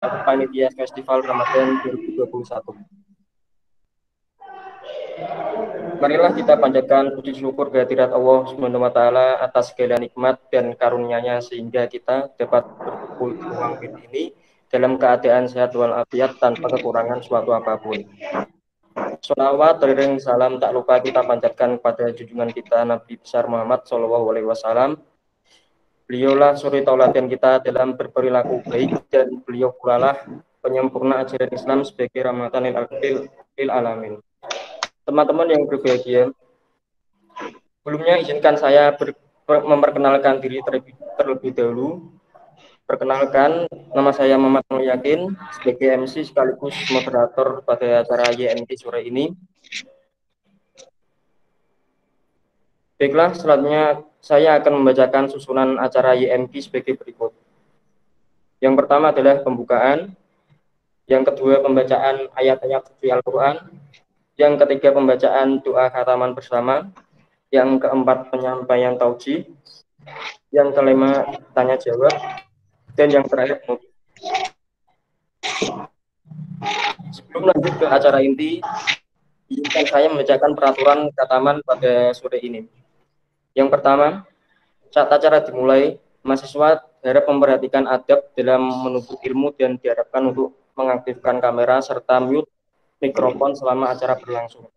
Panitia Festival Ramadan 2021. Marilah kita panjatkan puji syukur kehadirat Allah Subhanahu wa taala atas segala nikmat dan karunia-Nya sehingga kita dapat berkumpul di ruang ini dalam keadaan sehat walafiat tanpa kekurangan suatu apapun. Sholawat, teriring salam tak lupa kita panjatkan kepada junjungan kita Nabi besar Muhammad Shallallahu Alaihi Wasallam. Beliaulah suri tauladan kita dalam berperilaku baik dan beliau pula lah penyempurna ajaran Islam sebagai rahmatan lil alamin. Teman-teman yang berbahagia, sebelumnya izinkan saya memperkenalkan diri terlebih dahulu. Perkenalkan, nama saya Muhammad Nur Yakin sebagai MC sekaligus moderator pada acara YMT sore ini. Baiklah, selanjutnya saya akan membacakan susunan acara YMT sebagai berikut. Yang pertama adalah pembukaan, yang kedua pembacaan ayat-ayat suci Al-Quran, yang ketiga pembacaan doa khataman bersama, yang keempat penyampaian tauji, yang kelima tanya jawab, dan yang terakhir penutup. Sebelum lanjut ke acara inti, izinkan saya membacakan peraturan khataman pada sore ini. Yang pertama, saat acara dimulai, mahasiswa harap memperhatikan adab dalam menuntut ilmu dan diharapkan untuk mengaktifkan kamera serta mute mikrofon selama acara berlangsung.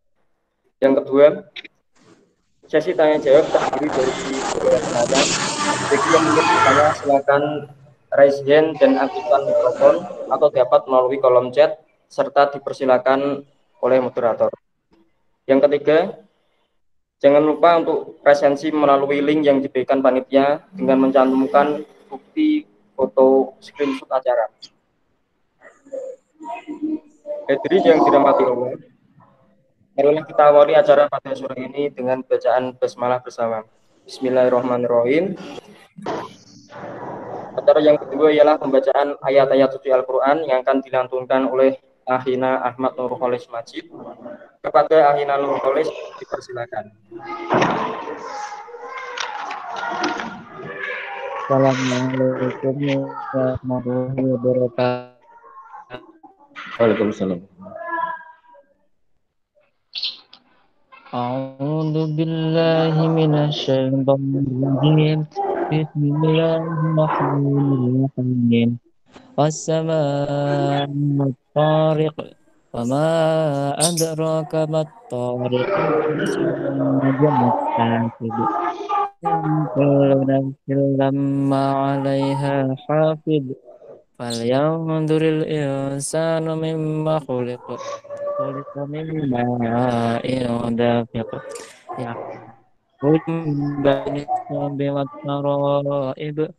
Yang kedua, sesi tanya jawab terdiri dari beberapa penanya. Bagi yang ingin bertanya, silakan raise hand dan aktifkan mikrofon atau dapat melalui kolom chat serta dipersilakan oleh moderator. Yang ketiga, jangan lupa untuk presensi melalui link yang diberikan panitia dengan mencantumkan bukti foto screenshot acara. Hadirin yang dirahmati Allah, marilah kita awali acara pada sore ini dengan bacaan basmalah bersama. Bismillahirrahmanirrahim. Acara yang kedua ialah pembacaan ayat-ayat suci Al-Quran yang akan dilantunkan oleh Ahina Ahmad Nur Kholis Majid. Kepada Ahina Nur Kholis dipersilakan. Assalamualaikum warahmatullahi wabarakatuh. Waalaikumsalam. A'udzu billahi minasy syaithanir rajim. Bismillahirrahmanirrahim. Was-samaa'i wat-tariq. Wa ma adraka mat-tariq. Najmun as-saqib. Kullu nafsin lamma 'alaiha hafidh. Falyanzuril insanu mimma khuliqa. Khuliqa min ma'in dafiq. Yakhruju min bayni as-sulbi wat-tara'ib.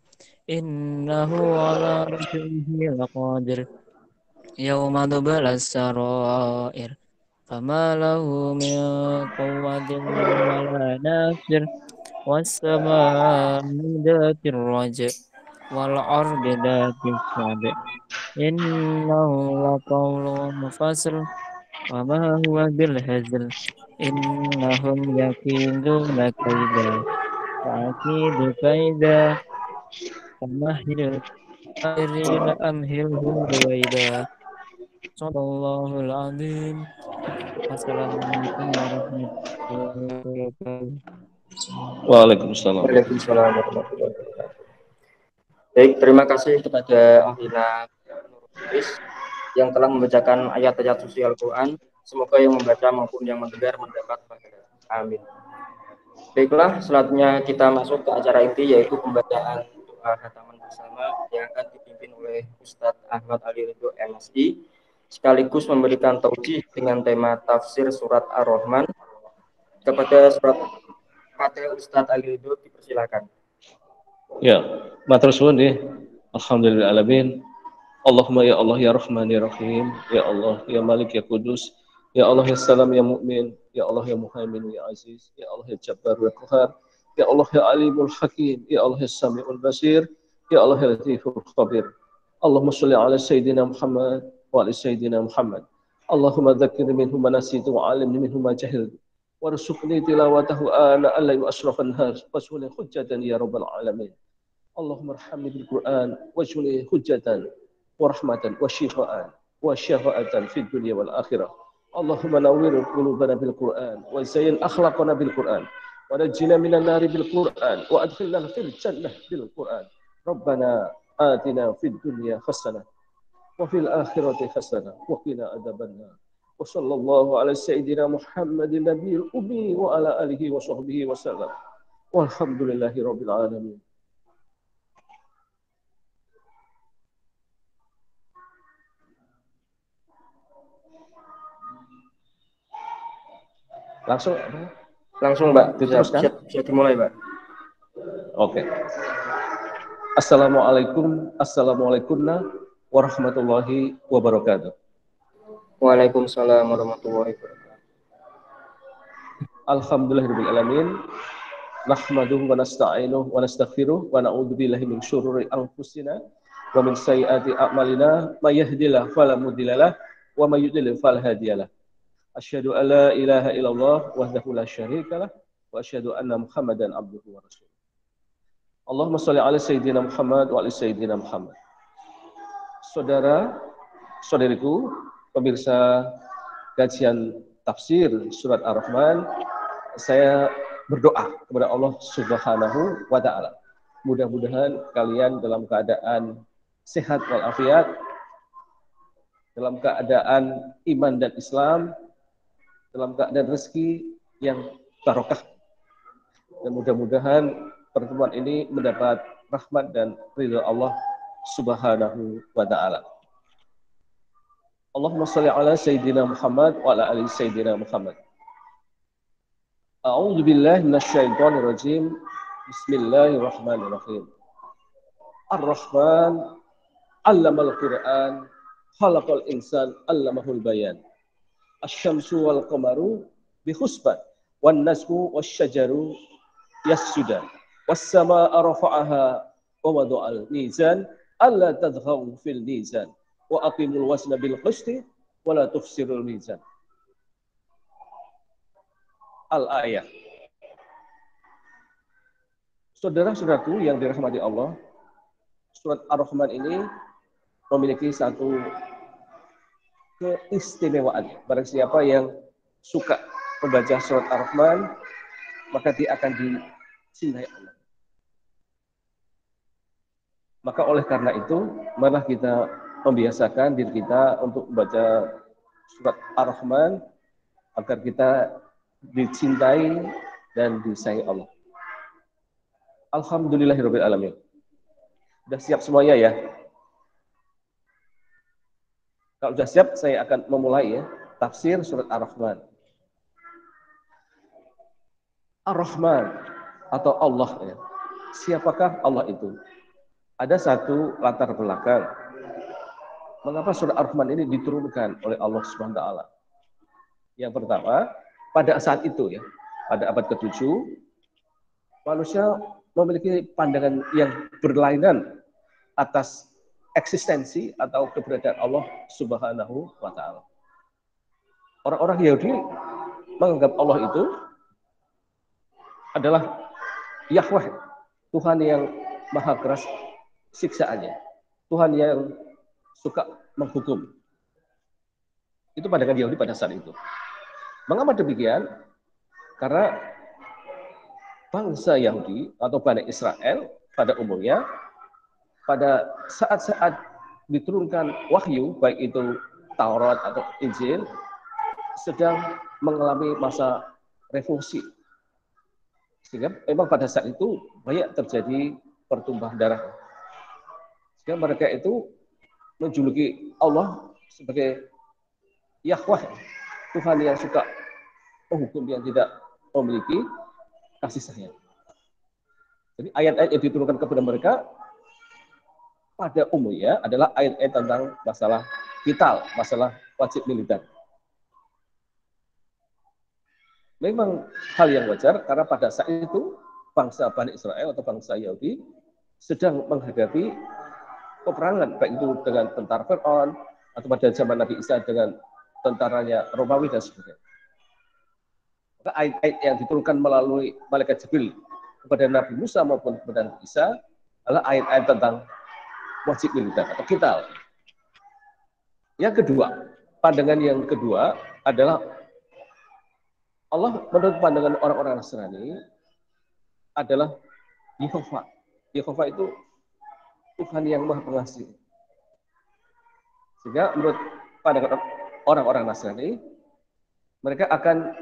Innahu 'ala raj'ihi laqadir. Yawma tublas sarair. Fama lahu min quwwatin wala nasir. Was-samaa'i dhatir raj' wal 'ardi dhatis sad'. Innahu laqawlun fasl wa ma huwa bil hazl. Innahum yakiduna kaida wa akidu kaida famahhil kaafirina amhilhum ruwaida. Shadallahul azim. Wassalamualaikum warahmatullahi wabarakatuh. Waalaikumsalam. Waalaikumsalam warahmatullahi wabarakatuh. Baik, terima kasih kepada Ahina Nur Kholis yang telah membacakan ayat-ayat suci Al-Quran. Semoga yang membaca maupun yang mendengar mendapat pahala. Amin. Baiklah, selanjutnya kita masuk ke acara inti yaitu pembacaan doa khataman bersama yang akan dipimpin oleh Ustadz Ahmad Ali Ridho MSI sekaligus memberikan tauji dengan tema tafsir surat Ar-Rahman. Kepada Ustadz Ali Ridho dipersilakan. Ya, matur suwun nggih. Alhamdulillah alamin. Allahumma ya Allah ya Rahman ya Rahim, ya Allah ya Malik ya Kudus, ya Allah ya Salam ya Mu'min, ya Allah ya Muhaimin ya Aziz, ya Allah ya Jabbar ya Qahar, ya Allah ya Alimul Hakim, ya Allah ya Sami'ul Basir, ya Allah ya Latiful Khabir. Allahumma sholli ala Sayyidina Muhammad wa ala Sayyidina Muhammad. Allahumma dzakkirni minhu ma nasitu wa 'allimni minhu ma jahiltu. Warzuqni tilawatahu ana al-laili wa asrafan nahar wasuli hujjatan ya rabbal alamin. Allahumma arhamni bil Qur'an waj'alni hujjatan ورحمة وشفاء وشفاءة في الدنيا والآخرة. اللهم نور قلوبنا بالقرآن وزين أخلاقنا بالقرآن ونجنا من النار بالقرآن وأدخلنا في الجنة بالقرآن. ربنا آتنا في الدنيا حسنة وفي الآخرة حسنة وقنا عذاب النار. وصلى الله على سيدنا محمد النبي الأمي وعلى آله وصحبه وسلم والحمد لله رب العالمين. Langsung Mbak, diteruskan. bisa dimulai, Mbak. Oke. Assalamualaikum warahmatullahi wabarakatuh. Waalaikumsalam warahmatullahi wabarakatuh. Alhamdulillahirrahmanirrahim. Nahmaduhu wa nasta'inuhu wa nastaghfiruh wa na'udzu billahi min syururi anfusina wa min sayyiati a'malina may yahdihillahu fala mudhillalah wa may yudlil fala hadiyalah. Asyhadu an la ilaha illallah wahdahu la syarikalah wa asyhadu anna Muhammadan abduhu wa rasuluh. Allahumma shalli ala sayyidina Muhammad wa ala sayyidina Muhammad. Saudara-saudariku, pemirsa kajian tafsir surat Ar-Rahman, saya berdoa kepada Allah Subhanahu wa taala. Mudah-mudahan kalian dalam keadaan sehat walafiat, dalam keadaan iman dan Islam, dalam keadaan rezeki yang barokah. Dan mudah-mudahan pertemuan ini mendapat rahmat dan ridha Allah Subhanahu wa taala. Allahumma shalli ala sayyidina Muhammad wa ala ali sayyidina Muhammad. A'udzu billahi minasyaitonir rajim. Bismillahirrahmanirrahim. Ar-Rahman 'allamal Qur'an, khalaqal insan 'allamahul bayan. Asy-syamsu wal qamaru bi husban wan nasmu wasyajaru yasjudan. Was-samaa'a rafa'aha wa wada'al mizan alla tadghaw fil mizan wa aqimul wazna bil qisti wa la tufsirul mizan. Al-ayah. Saudara-saudaraku yang dirahmati Allah, surat Ar-Rahman ini memiliki satu keistimewaan. Barang siapa yang suka membaca surat Ar-Rahman, maka dia akan dicintai Allah. Maka oleh karena itu, marilah kita membiasakan diri kita untuk membaca surat Ar-Rahman agar kita dicintai dan disayangi Allah. Alhamdulillahirabbil alamin. Sudah siap semuanya ya? Kalau sudah siap, saya akan memulai ya tafsir surat Ar-Rahman. Ar-Rahman atau Allah ya. Siapakah Allah itu? Ada satu latar belakang. Mengapa surat Ar-Rahman ini diturunkan oleh Allah Subhanahu wa taala? Yang pertama, pada saat itu ya, pada abad ke-7, manusia memiliki pandangan yang berlainan atas eksistensi atau keberadaan Allah Subhanahu wa taala. Orang-orang Yahudi menganggap Allah itu adalah Yahweh, Tuhan yang maha keras siksaannya, Tuhan yang suka menghukum. Itu pandangan Yahudi pada saat itu. Mengapa demikian? Karena bangsa Yahudi atau Bani Israel pada umumnya pada saat-saat diturunkan wahyu, baik itu Taurat atau Injil, sedang mengalami masa revolusi. Sehingga memang pada saat itu banyak terjadi pertumpahan darah. Sehingga mereka itu menjuluki Allah sebagai Yahweh, Tuhan yang suka menghukum yang tidak memiliki kasih sayang. Jadi ayat-ayat yang diturunkan kepada mereka pada umumnya adalah ayat-ayat tentang masalah vital, masalah wajib militer. Memang hal yang wajar karena pada saat itu bangsa Bani Israel atau bangsa Yahudi sedang menghadapi peperangan, baik itu dengan tentara Fir'aun atau pada zaman Nabi Isa dengan tentaranya Romawi dan sebagainya. Maka ayat-ayat yang diturunkan melalui malaikat Jibril kepada Nabi Musa maupun kepada Nabi Isa adalah ayat-ayat tentang wajib militer atau qital. Yang kedua, pandangan yang kedua adalah Allah menurut pandangan orang-orang Nasrani adalah Yehova. Yehova itu Tuhan yang Maha Pengasih. Sehingga menurut pandangan orang-orang Nasrani, mereka akan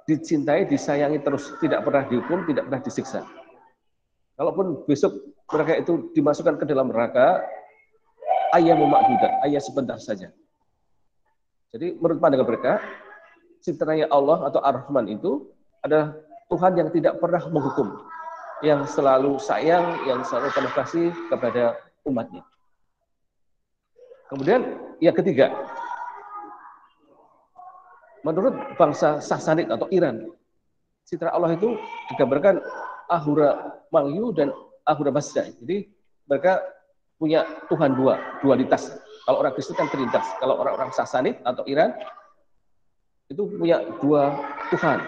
dicintai, disayangi terus, tidak pernah dihukum, tidak pernah disiksa. Kalaupun besok mereka itu dimasukkan ke dalam neraka, ayyamu ma'dudat, ayat sebentar saja. Jadi menurut pandangan mereka, ciptaannya Allah atau Ar-Rahman itu adalah Tuhan yang tidak pernah menghukum, yang selalu sayang, yang selalu penuh kasih kepada umatnya. Kemudian yang ketiga, menurut bangsa Sasanid atau Iran, citra Allah itu digambarkan Ahura Magyu dan Ahura Mazda. Jadi mereka punya Tuhan dualitas. Kalau orang Kristen kan trinitas. Kalau orang-orang Sasanid atau Iran itu punya dua Tuhan,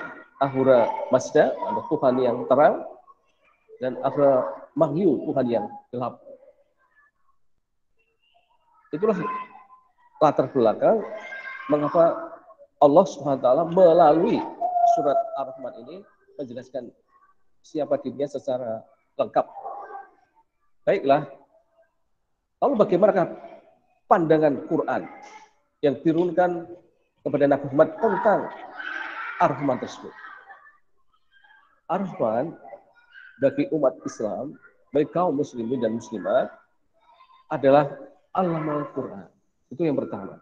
Ahura Mazda atau Tuhan yang terang dan Ahura Magyu, Tuhan yang gelap. Itulah latar belakang mengapa Allah SWT melalui surat Ar-Rahman ini menjelaskan siapa dirinya secara lengkap. Baiklah, lalu bagaimanakah pandangan Quran yang diturunkan kepada Nabi Muhammad tentang Ar-Rahman tersebut? Ar-Rahman bagi umat Islam, bagi kaum muslimin dan muslimat adalah Allamal Quran. Itu yang pertama.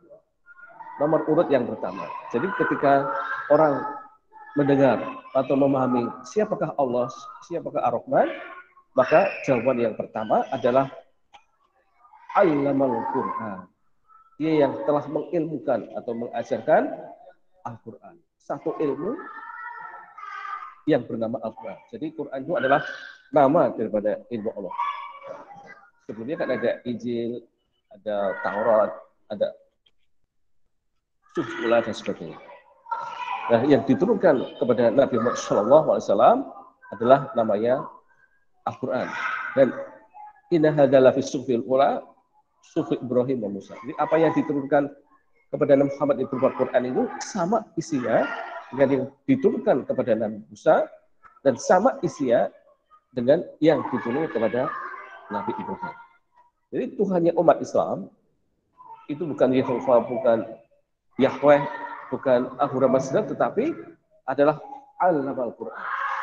Nomor urut yang pertama. Jadi ketika orang mendengar atau memahami siapakah Allah, siapakah Ar-Rahman, maka jawaban yang pertama adalah Allamal Quran. Dia yang telah mengilmukan atau mengajarkan Al-Quran. Satu ilmu yang bernama Al-Quran. Jadi Quran itu adalah nama daripada ilmu Allah. Sebelumnya kan ada Injil, ada Taurat, ada Suhuf dan sebagainya. Nah, yang diturunkan kepada Nabi Muhammad SAW adalah namanya Al-Quran. Dan inna hadzal fi suhufil ula, suhuf Ibrahim dan Musa. Jadi apa yang diturunkan kepada Nabi Muhammad itu berupa Quran itu sama isinya dengan yang diturunkan kepada Nabi Musa dan sama isinya dengan yang diturunkan kepada Nabi Ibrahim. Jadi Tuhannya umat Islam itu bukan Yehova, bukan Yahweh, bukan Ahura Mazda, tetapi adalah Al-Quran.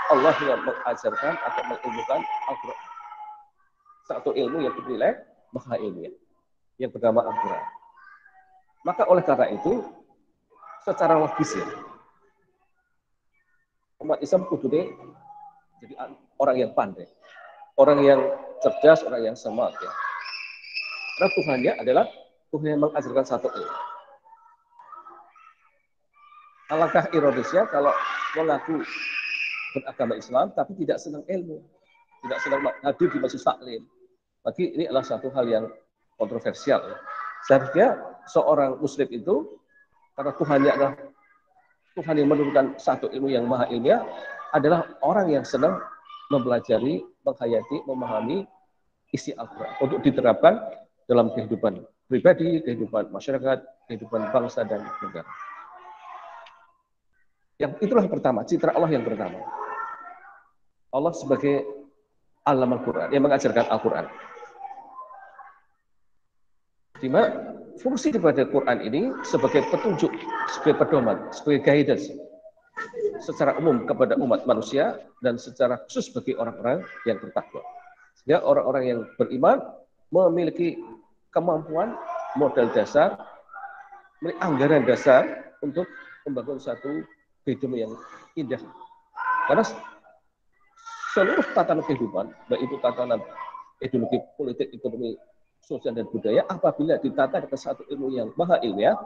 Allah yang mengajarkan atau mengilmukan Al-Quran. Satu ilmu yang bernilai maha ilmiah, yang bernama Al-Quran. Maka oleh karena itu, secara logis ya, umat Islam kudune jadi orang yang pandai, orang yang cerdas, orang yang smart ya. Karena Tuhannya adalah Tuhan yang mengajarkan satu ilmu. Alangkah ironisnya kalau mengaku beragama Islam tapi tidak senang ilmu, tidak senang hadir di majelis taklim. Bagi ini adalah satu hal yang kontroversial. Ya. Seharusnya seorang Muslim itu karena Tuhannya adalah Tuhan yang menurunkan satu ilmu yang maha ilmiah adalah orang yang senang mempelajari, menghayati, memahami isi Al-Quran untuk diterapkan dalam kehidupan pribadi, kehidupan masyarakat, kehidupan bangsa dan negara. Yang itulah yang pertama, citra Allah yang pertama. Allah sebagai alam Al-Quran, yang mengajarkan Al-Quran. Di mana fungsi daripada Quran ini sebagai petunjuk, sebagai pedoman, sebagai guidance secara umum kepada umat manusia dan secara khusus bagi orang-orang yang bertakwa. Sehingga orang-orang yang beriman memiliki kemampuan, modal dasar, anggaran dasar untuk membangun satu kehidupan yang indah. Karena seluruh tatanan kehidupan, baik itu tatanan ideologi, politik, ekonomi, sosial dan budaya, apabila ditata dengan satu ilmu yang maha ilmiah,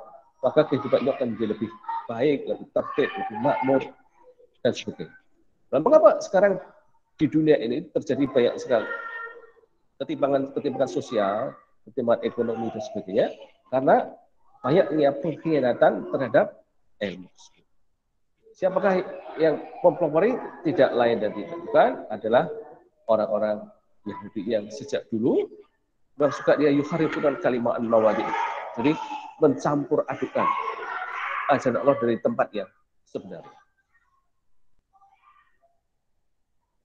maka kehidupan itu akan menjadi lebih baik, lebih tertib, lebih makmur, dan sebagainya. Dan mengapa sekarang di dunia ini terjadi banyak sekali ketimpangan sosial, ketimpangan ekonomi dan sebagainya, karena banyaknya pengkhianatan terhadap ilmu. Siapakah yang mempelopori? Tidak lain dan tidak bukan adalah orang-orang Yahudi yang sejak dulu suka dia yuharifun kalimat an-mawadi. Jadi mencampur adukan ajaran Allah dari tempat yang sebenarnya.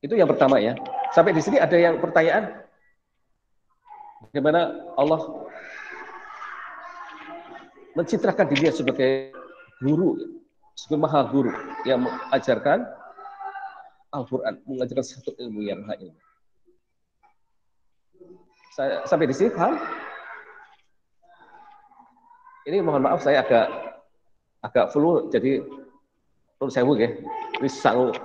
Itu yang pertama ya. Sampai di sini ada yang pertanyaan, bagaimana Allah mencitrakan dirinya sebagai guru, sebagai maha guru yang mengajarkan Al-Quran, mengajarkan satu ilmu yang maha ilmu. Sampai di sini paham? Ini mohon maaf saya agak flu, jadi perlu saya ya. Ini sangat.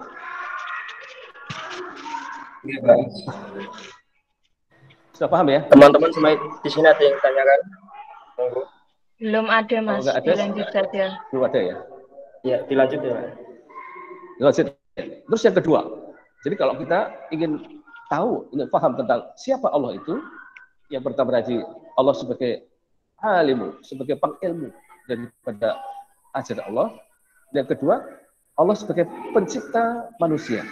Sudah paham ya? Teman-teman semua di sini ada yang tanyakan? Monggo. Belum ada, Mas. Ada, dilanjut saja. Belum ada ya? Ya, dilanjut ya. Dilanjut. Terus yang kedua, jadi kalau kita ingin tahu, ingin paham tentang siapa Allah itu, yang pertama tadi Allah sebagai alimu, sebagai pengilmu daripada ajaran Allah. Yang kedua, Allah sebagai pencipta manusia.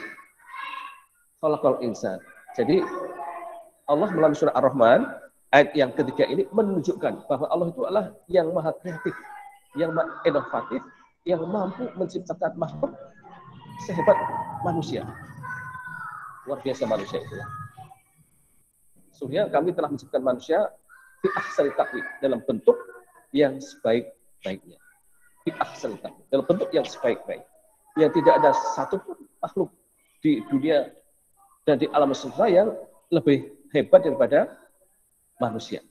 Khalaqal insan. Jadi Allah melalui surah Ar-Rahman ayat yang ketiga ini menunjukkan bahwa Allah itu adalah yang maha kreatif, yang maha inovatif, yang mampu menciptakan makhluk sehebat manusia. Luar biasa manusia itu. Sesungguhnya kami telah menciptakan manusia fi ahsani taqwim, dalam bentuk yang sebaik-baiknya. Fi ahsani taqwim, dalam bentuk yang sebaik-baik. Yang tidak ada satupun makhluk di dunia dan di alam semesta yang lebih hebat daripada manusia.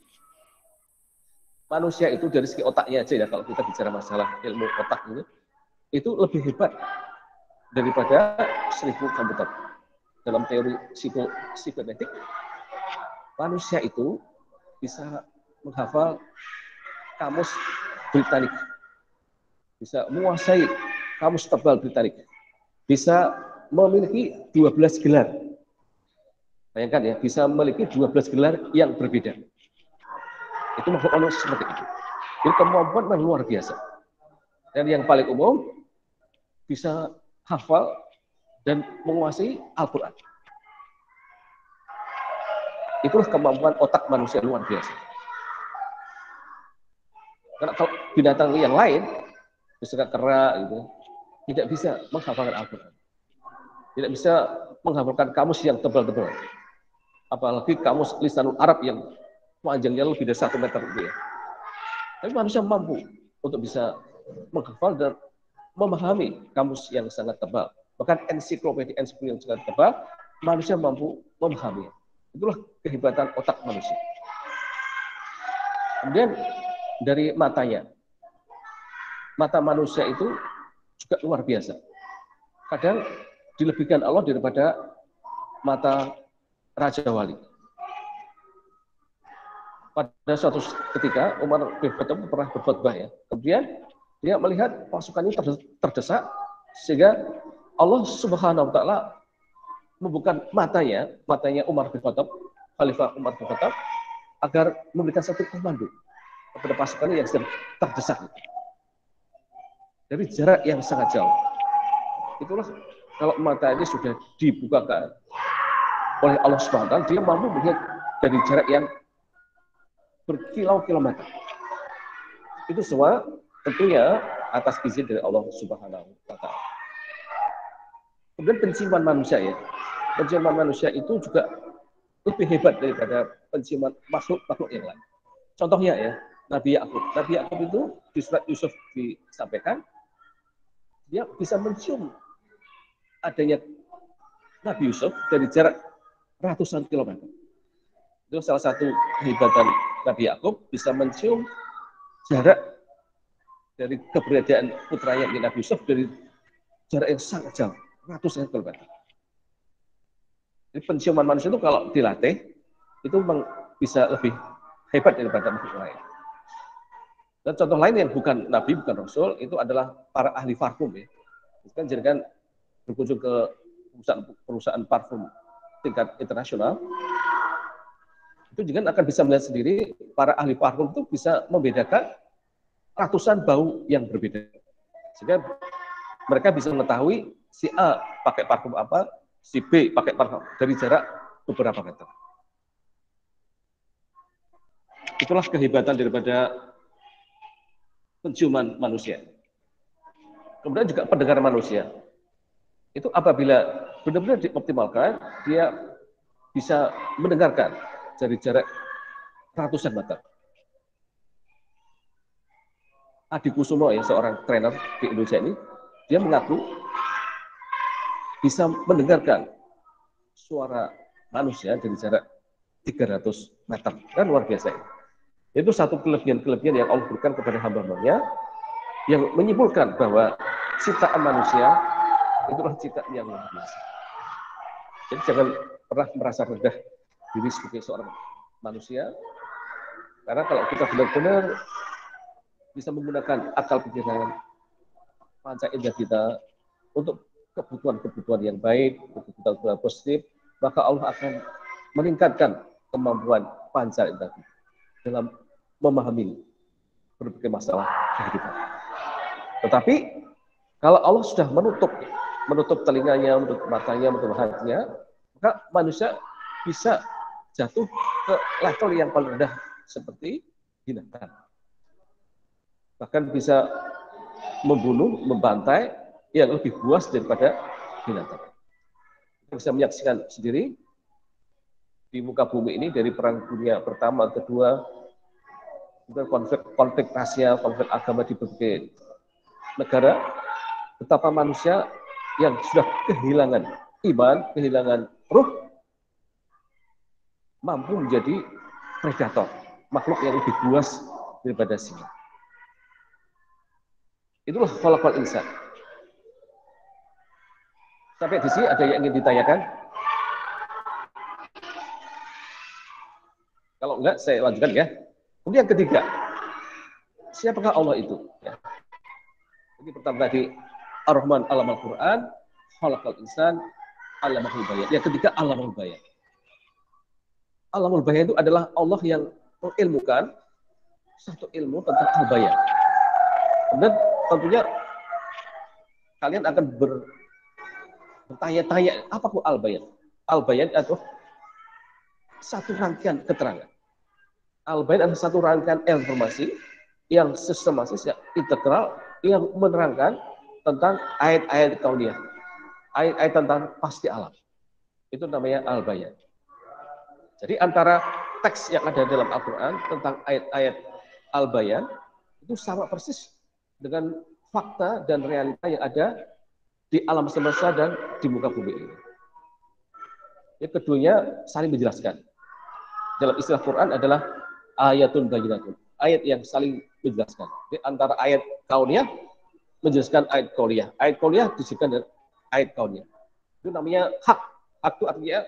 Manusia itu dari segi otaknya aja ya, kalau kita bicara masalah ilmu otak ini, itu lebih hebat daripada 1000 komputer. Dalam teori psikometik, manusia itu bisa menghafal kamus Britanik, bisa menguasai kamus tebal Britanik, bisa memiliki 12 gelar. Bayangkan ya, bisa memiliki 12 gelar yang berbeda. Itu makhluk Allah seperti itu. Jadi kemampuan yang luar biasa. Dan yang paling umum, bisa hafal dan menguasai Al-Quran. Itulah kemampuan otak manusia luar biasa. Karena kalau binatang yang lain, misalnya kera, gitu, tidak bisa menghafalkan Al-Quran. Tidak bisa menghafalkan kamus yang tebal-tebal. Apalagi kamus lisanul Arab yang panjangnya lebih dari 1 meter gitu ya. Tapi manusia mampu untuk bisa menghafal dan memahami kamus yang sangat tebal. Bahkan ensiklopedia yang sangat tebal, manusia mampu memahami. Itulah kehebatan otak manusia. Kemudian dari matanya. Mata manusia itu juga luar biasa. Kadang dilebihkan Allah daripada mata Raja Wali. Pada suatu ketika Umar bin Khattab pernah berkhutbah ya. Kemudian dia melihat pasukannya terdesak sehingga Allah Subhanahu wa taala membuka matanya Umar bin Khattab, Khalifah Umar bin Khattab, agar memberikan satu komando kepada pasukannya yang sedang terdesak. Dari jarak yang sangat jauh. Itulah kalau mata ini sudah dibukakan oleh Allah Subhanahu wa taala, dia mampu melihat dari jarak yang berkilau-kilometer. Itu semua tentunya atas izin dari Allah Subhanahu wa taala. Kemudian penciuman manusia ya. Penciuman manusia itu juga lebih hebat daripada penciuman makhluk-makhluk yang lain. Contohnya ya, Nabi Yakub. Nabi Yakub itu di surat Yusuf disampaikan, dia bisa mencium adanya Nabi Yusuf dari jarak ratusan kilometer. Itu salah satu kehebatan Nabi Yakub, bisa mencium jarak dari keberadaan putranya Nabi Yusuf dari jarak yang sangat jauh, ratusan kilometer. Jadi penciuman manusia itu kalau dilatih, itu bisa lebih hebat daripada makhluk lain. Dan contoh lain yang bukan Nabi, bukan Rasul, itu adalah para ahli parfum ya. Kan jadikan berkunjung ke perusahaan parfum tingkat internasional, itu juga akan bisa melihat sendiri para ahli parfum itu bisa membedakan ratusan bau yang berbeda. Sehingga mereka bisa mengetahui si A pakai parfum apa, si B pakai parfum dari jarak beberapa meter. Itulah kehebatan daripada penciuman manusia. Kemudian juga pendengaran manusia. Itu apabila benar-benar dioptimalkan, dia bisa mendengarkan dari jarak ratusan meter. Adi Kusumo ya, seorang trainer di Indonesia ini, dia mengaku bisa mendengarkan suara manusia dari jarak 300 meter. Kan luar biasa. Itu satu kelebihan-kelebihan yang Allah berikan kepada hamba-hambanya yang menyimpulkan bahwa ciptaan manusia itulah ciptaan yang luar biasa. Jadi jangan pernah merasa rendah diri sebagai seorang manusia, karena kalau kita benar-benar bisa menggunakan akal pikiran, panca indera kita untuk kebutuhan-kebutuhan yang baik, kebutuhan positif, maka Allah akan meningkatkan kemampuan panca indera kita dalam memahami berbagai masalah kehidupan. Tetapi kalau Allah sudah menutup telinganya, menutup matanya, menutup hatinya, maka manusia bisa jatuh ke level yang paling rendah seperti binatang. Bahkan bisa membunuh, membantai yang lebih buas daripada binatang. Kita bisa menyaksikan sendiri di muka bumi ini dari Perang Dunia Pertama, Kedua, konflik rasial, konflik agama di berbagai negara, betapa manusia yang sudah kehilangan iman, kehilangan ruh, mampu menjadi predator, makhluk yang lebih buas daripada singa. Itulah khalaqal insan. Sampai di sini ada yang ingin ditanyakan? Kalau enggak, saya lanjutkan ya. Kemudian yang ketiga, siapakah Allah itu? Ya. Jadi pertama tadi, Ar-Rahman Alamal Quran, Khalaqal Insan, Alamahul Bayan. Yang ketiga, Alamul Bayan. Alamul Bayan itu adalah Allah yang mengilmukan satu ilmu tentang al-bayan. Dan tentunya kalian akan bertanya-tanya, apa itu al-bayan? Al-bayan itu satu rangkaian keterangan. Al-bayan adalah satu rangkaian informasi yang sistematis, yang integral, yang menerangkan tentang ayat-ayat kauniyah, ayat-ayat tentang pasti alam. Itu namanya al-bayan. Jadi antara teks yang ada dalam Al-Quran tentang ayat-ayat al-bayan itu sama persis dengan fakta dan realita yang ada di alam semesta dan di muka bumi ini. Yang keduanya saling menjelaskan. Dalam istilah Quran adalah ayatun bayinatun, ayat yang saling menjelaskan. Di antara ayat kauniyah menjelaskan ayat kauniyah. Ayat kauniyah disebutkan dengan ayat kauniyah. Itu namanya hak. Hak itu artinya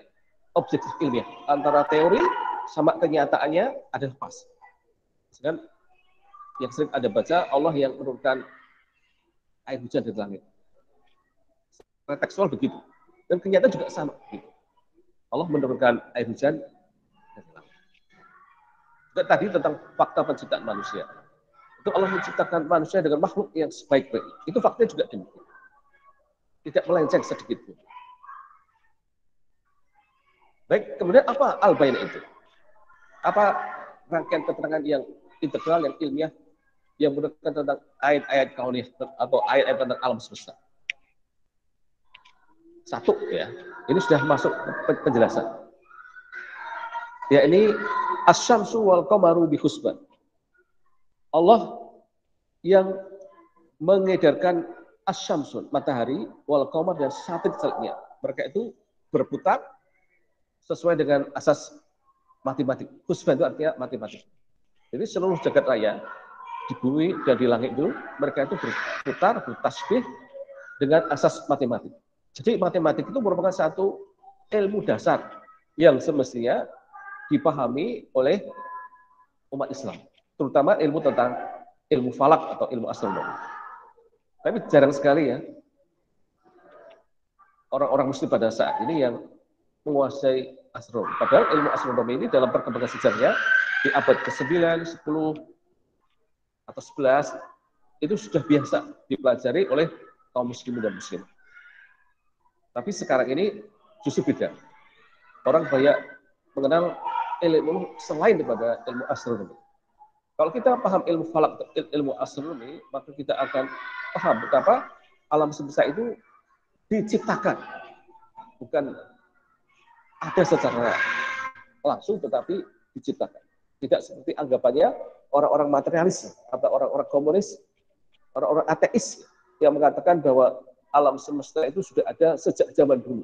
objektif ilmiah. Antara teori sama kenyataannya adalah pas. Sedangkan yang sering ada baca, Allah yang menurunkan air hujan dari langit. Secara tekstual begitu. Dan kenyataan juga sama. Begitu. Allah menurunkan air hujan dari langit. Dan tadi tentang fakta penciptaan manusia. Itu Allah menciptakan manusia dengan makhluk yang sebaik-baiknya. Itu faktanya juga demikian. Tidak melenceng sedikit pun. Baik, kemudian apa al-bayan itu? Apa rangkaian keterangan yang integral, yang ilmiah, yang menerangkan tentang ayat-ayat kauniyah atau ayat-ayat tentang alam semesta? Satu ya, ini sudah masuk penjelasan. Ya, ini asy-syamsu wal qamaru bi husban. Allah yang mengedarkan asy-syamsun, matahari, wal qamar dan satelit-satelitnya. Mereka itu berputar sesuai dengan asas matematik. Husban itu artinya matematik. Jadi seluruh jagat raya di bumi dan di langit itu mereka itu berputar, bertasbih dengan asas matematik. Jadi matematik itu merupakan satu ilmu dasar yang semestinya dipahami oleh umat Islam, terutama ilmu tentang ilmu falak atau ilmu astronomi. Tapi jarang sekali ya orang-orang muslim pada saat ini yang menguasai astronomi. Padahal ilmu astronomi ini dalam perkembangan sejarahnya di abad ke-9, 10, atau 11 itu sudah biasa dipelajari oleh kaum muslimin dan muslim. Tapi sekarang ini justru beda. Orang banyak mengenal ilmu selain daripada ilmu astronomi. Kalau kita paham ilmu falak, ilmu astronomi, maka kita akan paham betapa alam semesta itu diciptakan, bukan ada secara langsung, tetapi diciptakan. Tidak seperti anggapannya orang-orang materialis atau orang-orang komunis, orang-orang ateis yang mengatakan bahwa alam semesta itu sudah ada sejak zaman dulu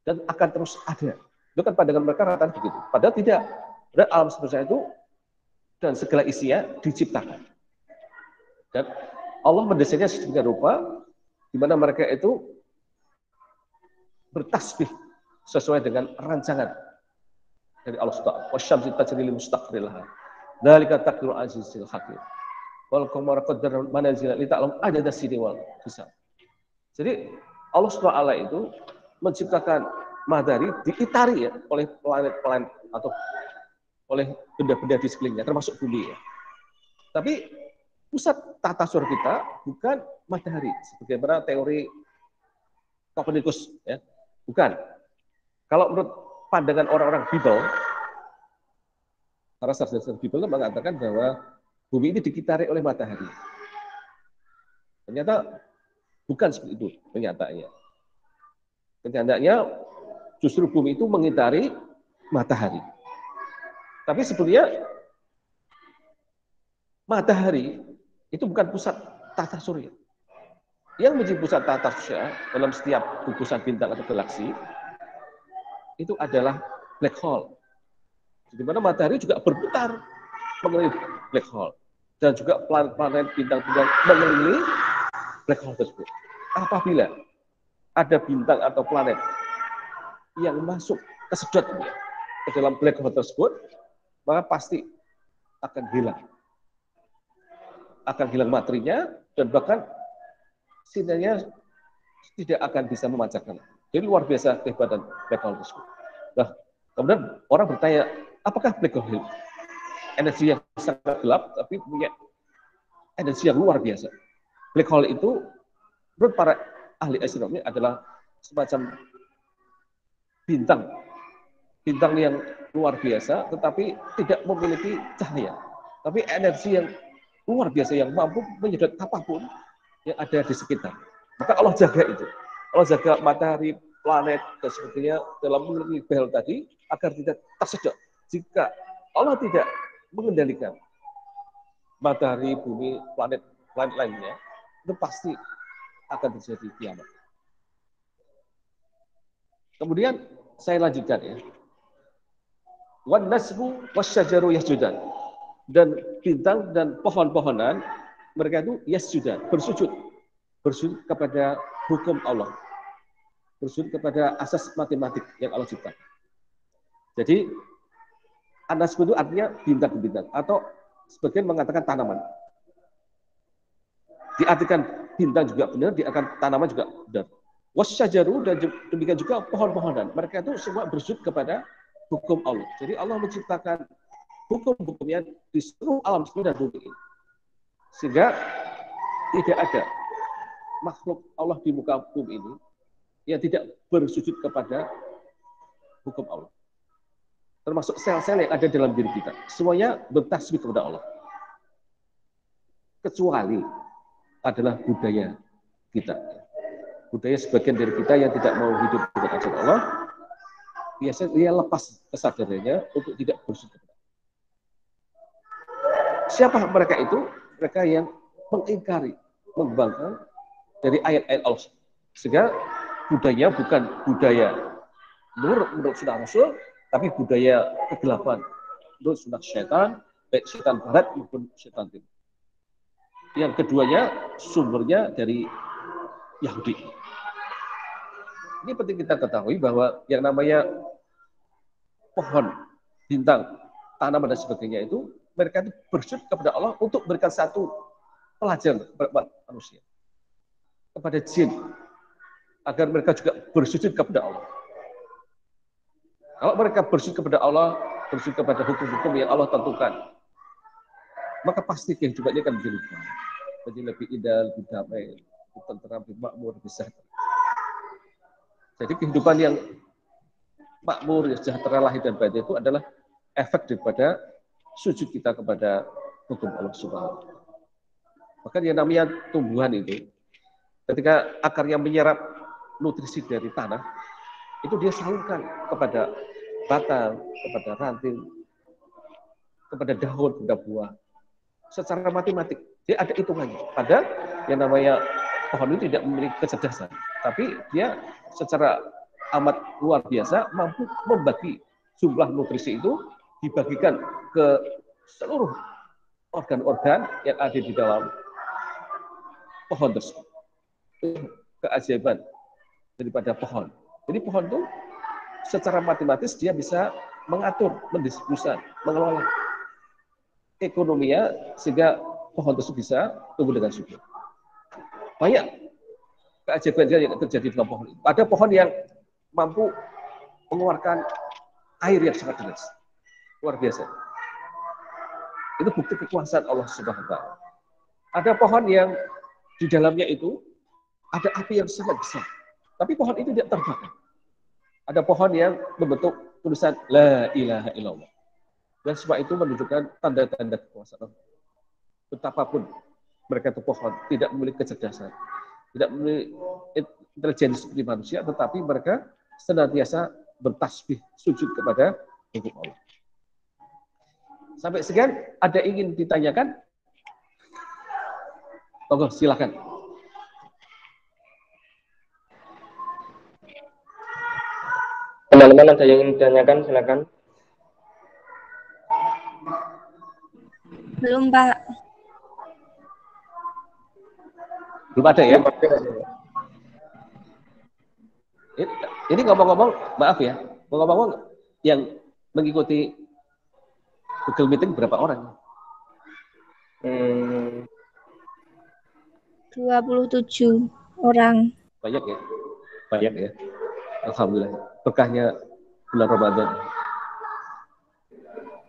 dan akan terus ada. Itu kan pandangan mereka rata-rata begitu. Padahal tidak. Padahal alam semesta itu dan segala isinya diciptakan. Dan Allah mendesainnya sedemikian rupa di mana mereka itu bertasbih sesuai dengan rancangan dari Allah Subhanahu wa taala. Wasyamsi tajri li mustaqarrin laha. Dzalika taqdirul azizil hakim. Wal qamara qaddara manazila li ta'lam adada sini wal hisab. Jadi Allah Subhanahu wa taala itu menciptakan matahari diitari ya oleh planet-planet atau oleh benda-benda di sekelilingnya, termasuk bumi ya. Tapi pusat tata surya kita bukan matahari, sebagaimana teori Copernicus ya. Bukan. Kalau menurut pandangan orang-orang Bible, para sarjana Bible mengatakan bahwa bumi ini dikitari oleh matahari. Ternyata bukan seperti itu kenyataannya. Kenyataannya justru bumi itu mengitari matahari. Tapi sebenarnya matahari itu bukan pusat tata surya. Yang menjadi pusat tata surya dalam setiap gugusan bintang atau galaksi itu adalah black hole. Di mana matahari juga berputar mengelilingi black hole dan juga planet-planet bintang-bintang mengelilingi black hole tersebut. Apabila ada bintang atau planet yang masuk kesedot ke dalam black hole tersebut, maka pasti akan hilang. Akan hilang materinya dan bahkan sinarnya tidak akan bisa memancarkan. Jadi luar biasa kehebatan black hole tersebut. Nah, kemudian orang bertanya, apakah black hole energi yang sangat gelap tapi punya energi yang luar biasa? Black hole itu menurut para ahli astronomi adalah semacam bintang yang luar biasa, tetapi tidak memiliki cahaya. Tapi energi yang luar biasa yang mampu menyedot apapun yang ada di sekitar. Maka Allah jaga itu. Allah jaga matahari, planet, dan sebagainya dalam mengelili behel tadi agar tidak tersedot. Jika Allah tidak mengendalikan matahari, bumi, planet lainnya, itu pasti akan terjadi kiamat. Kemudian saya lanjutkan ya. Wan nasbu wasyajaru yasjudan. Dan bintang dan pohon-pohonan mereka itu yasjudan, bersujud kepada hukum Allah. Bersujud kepada asas matematik yang Allah ciptakan. Jadi an-nasbu itu artinya bintang-bintang atau sebagian mengatakan tanaman. Diartikan bintang juga benar, diartikan tanaman juga benar. Wasyajaru dan demikian juga pohon-pohonan. Mereka itu semua bersujud kepada hukum Allah. Jadi Allah menciptakan hukum-hukumnya di seluruh alam semesta dan bumi ini. Sehingga tidak ada makhluk Allah di muka bumi ini yang tidak bersujud kepada hukum Allah. Termasuk sel-sel yang ada dalam diri kita. Semuanya bertasbih kepada Allah. Kecuali adalah budaya kita. Budaya sebagian dari kita yang tidak mau hidup dengan ajaran Allah, biasanya dia lepas kesadarannya untuk tidak bersujud kepada Allah. Siapa mereka itu? Mereka yang mengingkari, membangkang dari ayat-ayat Allah. Sehingga budaya bukan budaya menurut sunnah Rasul, tapi budaya kegelapan menurut sunnah syaitan, baik syaitan barat maupun syaitan timur. Yang keduanya sumbernya dari Yahudi. Ini penting kita ketahui bahwa yang namanya pohon, bintang, tanaman dan sebagainya itu mereka itu bersujud kepada Allah untuk memberikan satu pelajaran kepada manusia, kepada jin, agar mereka juga bersujud kepada Allah. Kalau mereka bersujud kepada Allah, bersujud kepada hukum-hukum yang Allah tentukan, maka pasti kehidupannya akan menjadi baik, menjadi lebih indah, lebih damai, lebih tenteram, lebih makmur, lebih sejahtera. Jadi kehidupan yang makmur, sejahtera lahir dan batin itu adalah efek daripada sujud kita kepada hukum Allah Subhanahu wa Ta'ala. Bahkan yang namanya tumbuhan itu, ketika akarnya menyerap nutrisi dari tanah, itu dia salurkan kepada batang, kepada ranting, kepada daun, kepada buah. Secara matematik, dia ada hitungannya. Padahal yang namanya pohon itu tidak memiliki kecerdasan, tapi dia secara amat luar biasa mampu membagi jumlah nutrisi itu dibagikan ke seluruh organ-organ yang ada di dalam pohon tersebut. Itu keajaiban daripada pohon. Jadi pohon itu secara matematis dia bisa mengatur, mendistribusikan, mengelola ekonominya sehingga pohon tersebut bisa tumbuh dengan subur. Banyak keajaiban yang terjadi dalam pohon itu. Ada pohon yang mampu mengeluarkan air yang sangat deras, luar biasa. Itu bukti kekuasaan Allah Subhanahu wa Ta'ala. Ada pohon yang di dalamnya itu ada api yang sangat besar, tapi pohon itu tidak terbakar. Ada pohon yang membentuk tulisan La ilaha illallah. Dan semua itu menunjukkan tanda-tanda kekuasaan Allah. Betapapun mereka itu pohon tidak memiliki kecerdasan, tidak memiliki intelijensi seperti manusia, tetapi mereka senantiasa bertasbih sujud kepada hukum Allah. Sampai sekian, ada ingin ditanyakan? Monggo, silakan. Teman-teman ada yang ingin ditanyakan, silakan. Belum, Pak. Belum ada ya? Ini ngomong-ngomong, maaf ya, ngomong-ngomong yang mengikuti Google Meeting berapa orang? 27 orang. Banyak ya? Banyak ya? Alhamdulillah. Berkahnya bulan Ramadan.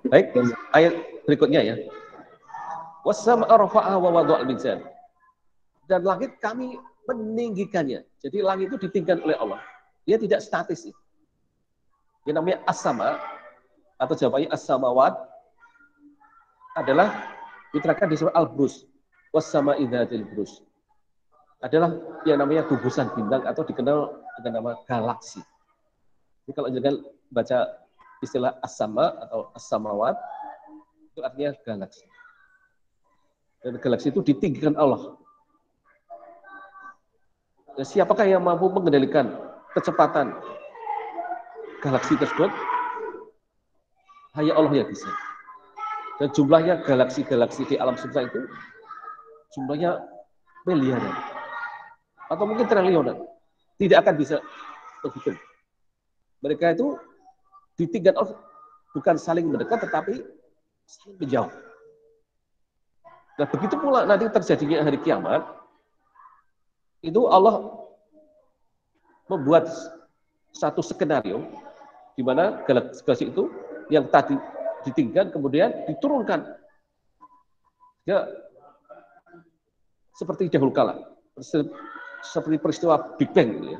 Baik, ayat berikutnya ya. Wassama'a rafa'aha wa wada'al mizan. Dan langit kami meninggikannya. Jadi langit itu ditinggikan oleh Allah. Dia tidak statis. Yang namanya as-sama atau jawabannya as-samawat adalah diterangkan di surah Al-Buruj. Was-sama'i dzatil buruj. Adalah yang namanya gugusan bintang atau dikenal dengan nama galaksi. Jadi kalau jangan baca istilah as-sama atau as-samawat, itu artinya galaksi. Dan galaksi itu ditinggikan Allah. Dan siapakah yang mampu mengendalikan kecepatan galaksi tersebut? Hanya Allah yang bisa. Dan jumlahnya galaksi-galaksi di alam semesta itu jumlahnya miliaran atau mungkin triliunan. Tidak akan bisa terhitung. Mereka itu ditinggikan Allah bukan saling mendekat tetapi saling menjauh. Nah, begitu pula nanti terjadinya hari kiamat, itu Allah membuat satu skenario di mana galaksi itu yang tadi ditinggikan kemudian diturunkan ya seperti dahulu kala, seperti peristiwa Big Bang gitu ya.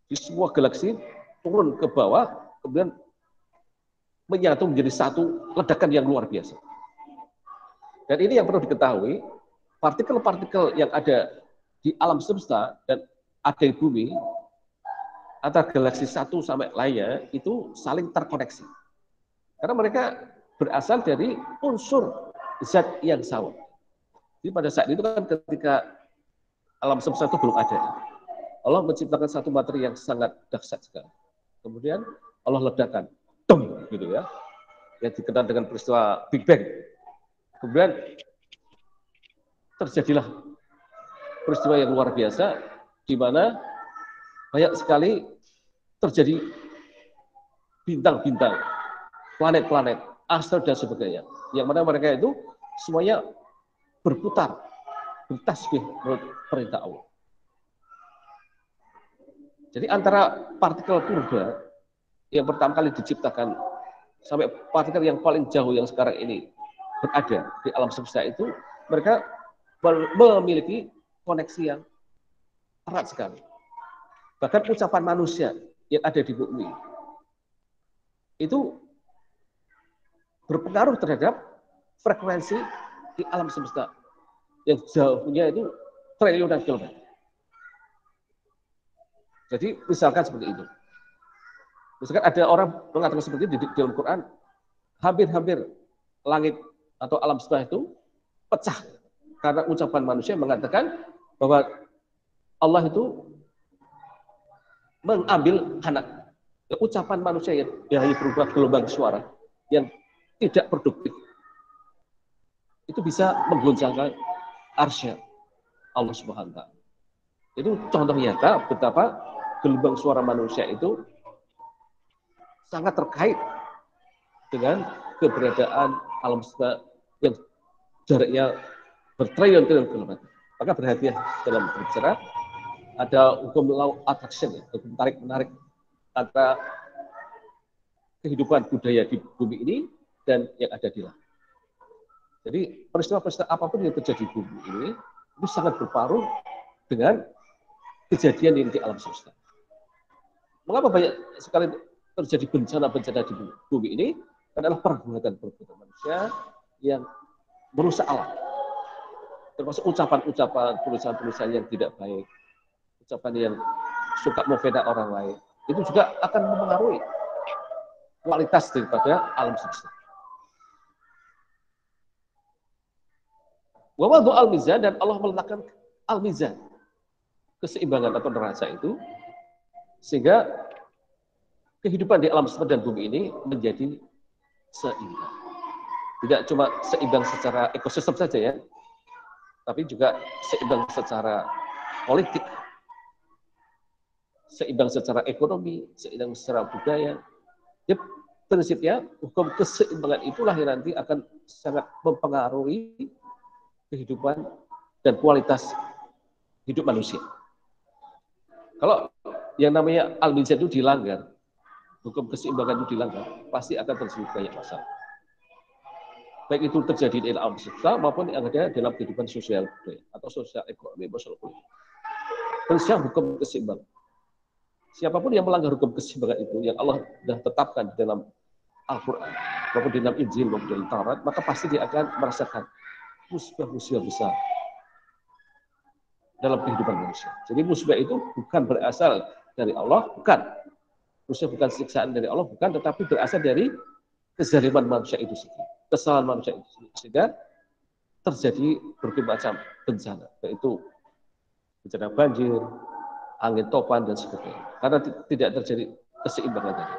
Di semua galaksi turun ke bawah kemudian menyatu menjadi satu ledakan yang luar biasa. Dan ini yang perlu diketahui, partikel-partikel yang ada di alam semesta dan ada di bumi antara galaksi satu sampai lainnya itu saling terkoneksi. Karena mereka berasal dari unsur zat yang sama. Jadi pada saat itu kan ketika alam semesta itu belum ada, Allah menciptakan satu materi yang sangat dahsyat sekali. Kemudian Allah ledakan, dum, gitu ya, yang dikenal dengan peristiwa Big Bang. Kemudian terjadilah peristiwa yang luar biasa, di mana banyak sekali terjadi bintang-bintang, planet-planet, asteroid dan sebagainya. Yang mana mereka itu semuanya berputar, bertasbih menurut perintah Allah. Jadi antara partikel purba yang pertama kali diciptakan sampai partikel yang paling jauh yang sekarang ini berada di alam semesta itu, mereka memiliki koneksi yang erat sekali. Bahkan ucapan manusia yang ada di bumi itu berpengaruh terhadap frekuensi di alam semesta yang jauhnya itu triliunan kilometer. Jadi misalkan seperti itu. Misalkan ada orang mengatakan seperti itu di dalam Quran, hampir-hampir langit atau alam semesta itu pecah karena ucapan manusia mengatakan bahwa Allah itu mengambil anak. Ucapan manusia yang hanya berupa gelombang suara yang tidak produktif itu bisa menggoncangkan arsy Allah Subhanahu wa taala. Itu contoh nyata betapa gelombang suara manusia itu sangat terkait dengan keberadaan alam semesta yang jaraknya bertriliun-triliun kilometer. Maka berhati dalam berbicara ada hukum law attraction, hukum tarik-menarik antara kehidupan budaya di bumi ini dan yang ada di langit. Jadi peristiwa-peristiwa apapun yang terjadi di bumi ini itu sangat berpengaruh dengan kejadian yang di alam semesta. Mengapa banyak sekali terjadi bencana-bencana di bumi ini? Adalah perbuatan-perbuatan manusia yang merusak alam. Termasuk ucapan-ucapan, tulisan-tulisan yang tidak baik, ucapan yang suka memfitnah orang lain. Itu juga akan mempengaruhi kualitas daripada alam semesta. Wa wadu al-mizan, dan Allah meletakkan al-mizan, keseimbangan atau neraca itu, sehingga kehidupan di alam semesta dan bumi ini menjadi seimbang. Tidak cuma seimbang secara ekosistem saja ya, tapi juga seimbang secara politik, seimbang secara ekonomi, seimbang secara budaya. Jadi prinsipnya hukum keseimbangan itulah yang nanti akan sangat mempengaruhi kehidupan dan kualitas hidup manusia. Kalau yang namanya al-mizan itu dilanggar, hukum keseimbangan itu dilanggar, pasti akan terjadi banyak masalah. Baik itu terjadi di alam semesta maupun yang ada dalam kehidupan sosial budaya atau sosial ekonomi sosial politik. Prinsip hukum keseimbangan. Siapapun yang melanggar hukum keseimbangan itu yang Allah sudah tetapkan di dalam Al-Quran maupun di dalam Injil maupun dalam Taurat, maka pasti dia akan merasakan musibah-musibah besar dalam kehidupan manusia. Jadi musibah itu bukan berasal dari Allah, bukan. Musibah bukan siksaan dari Allah, bukan, tetapi berasal dari kezaliman manusia itu sendiri, kesalahan manusia itu sendiri. Sehingga terjadi berbagai macam bencana, yaitu bencana banjir, angin topan, dan sebagainya. Karena tidak terjadi keseimbangan tadi.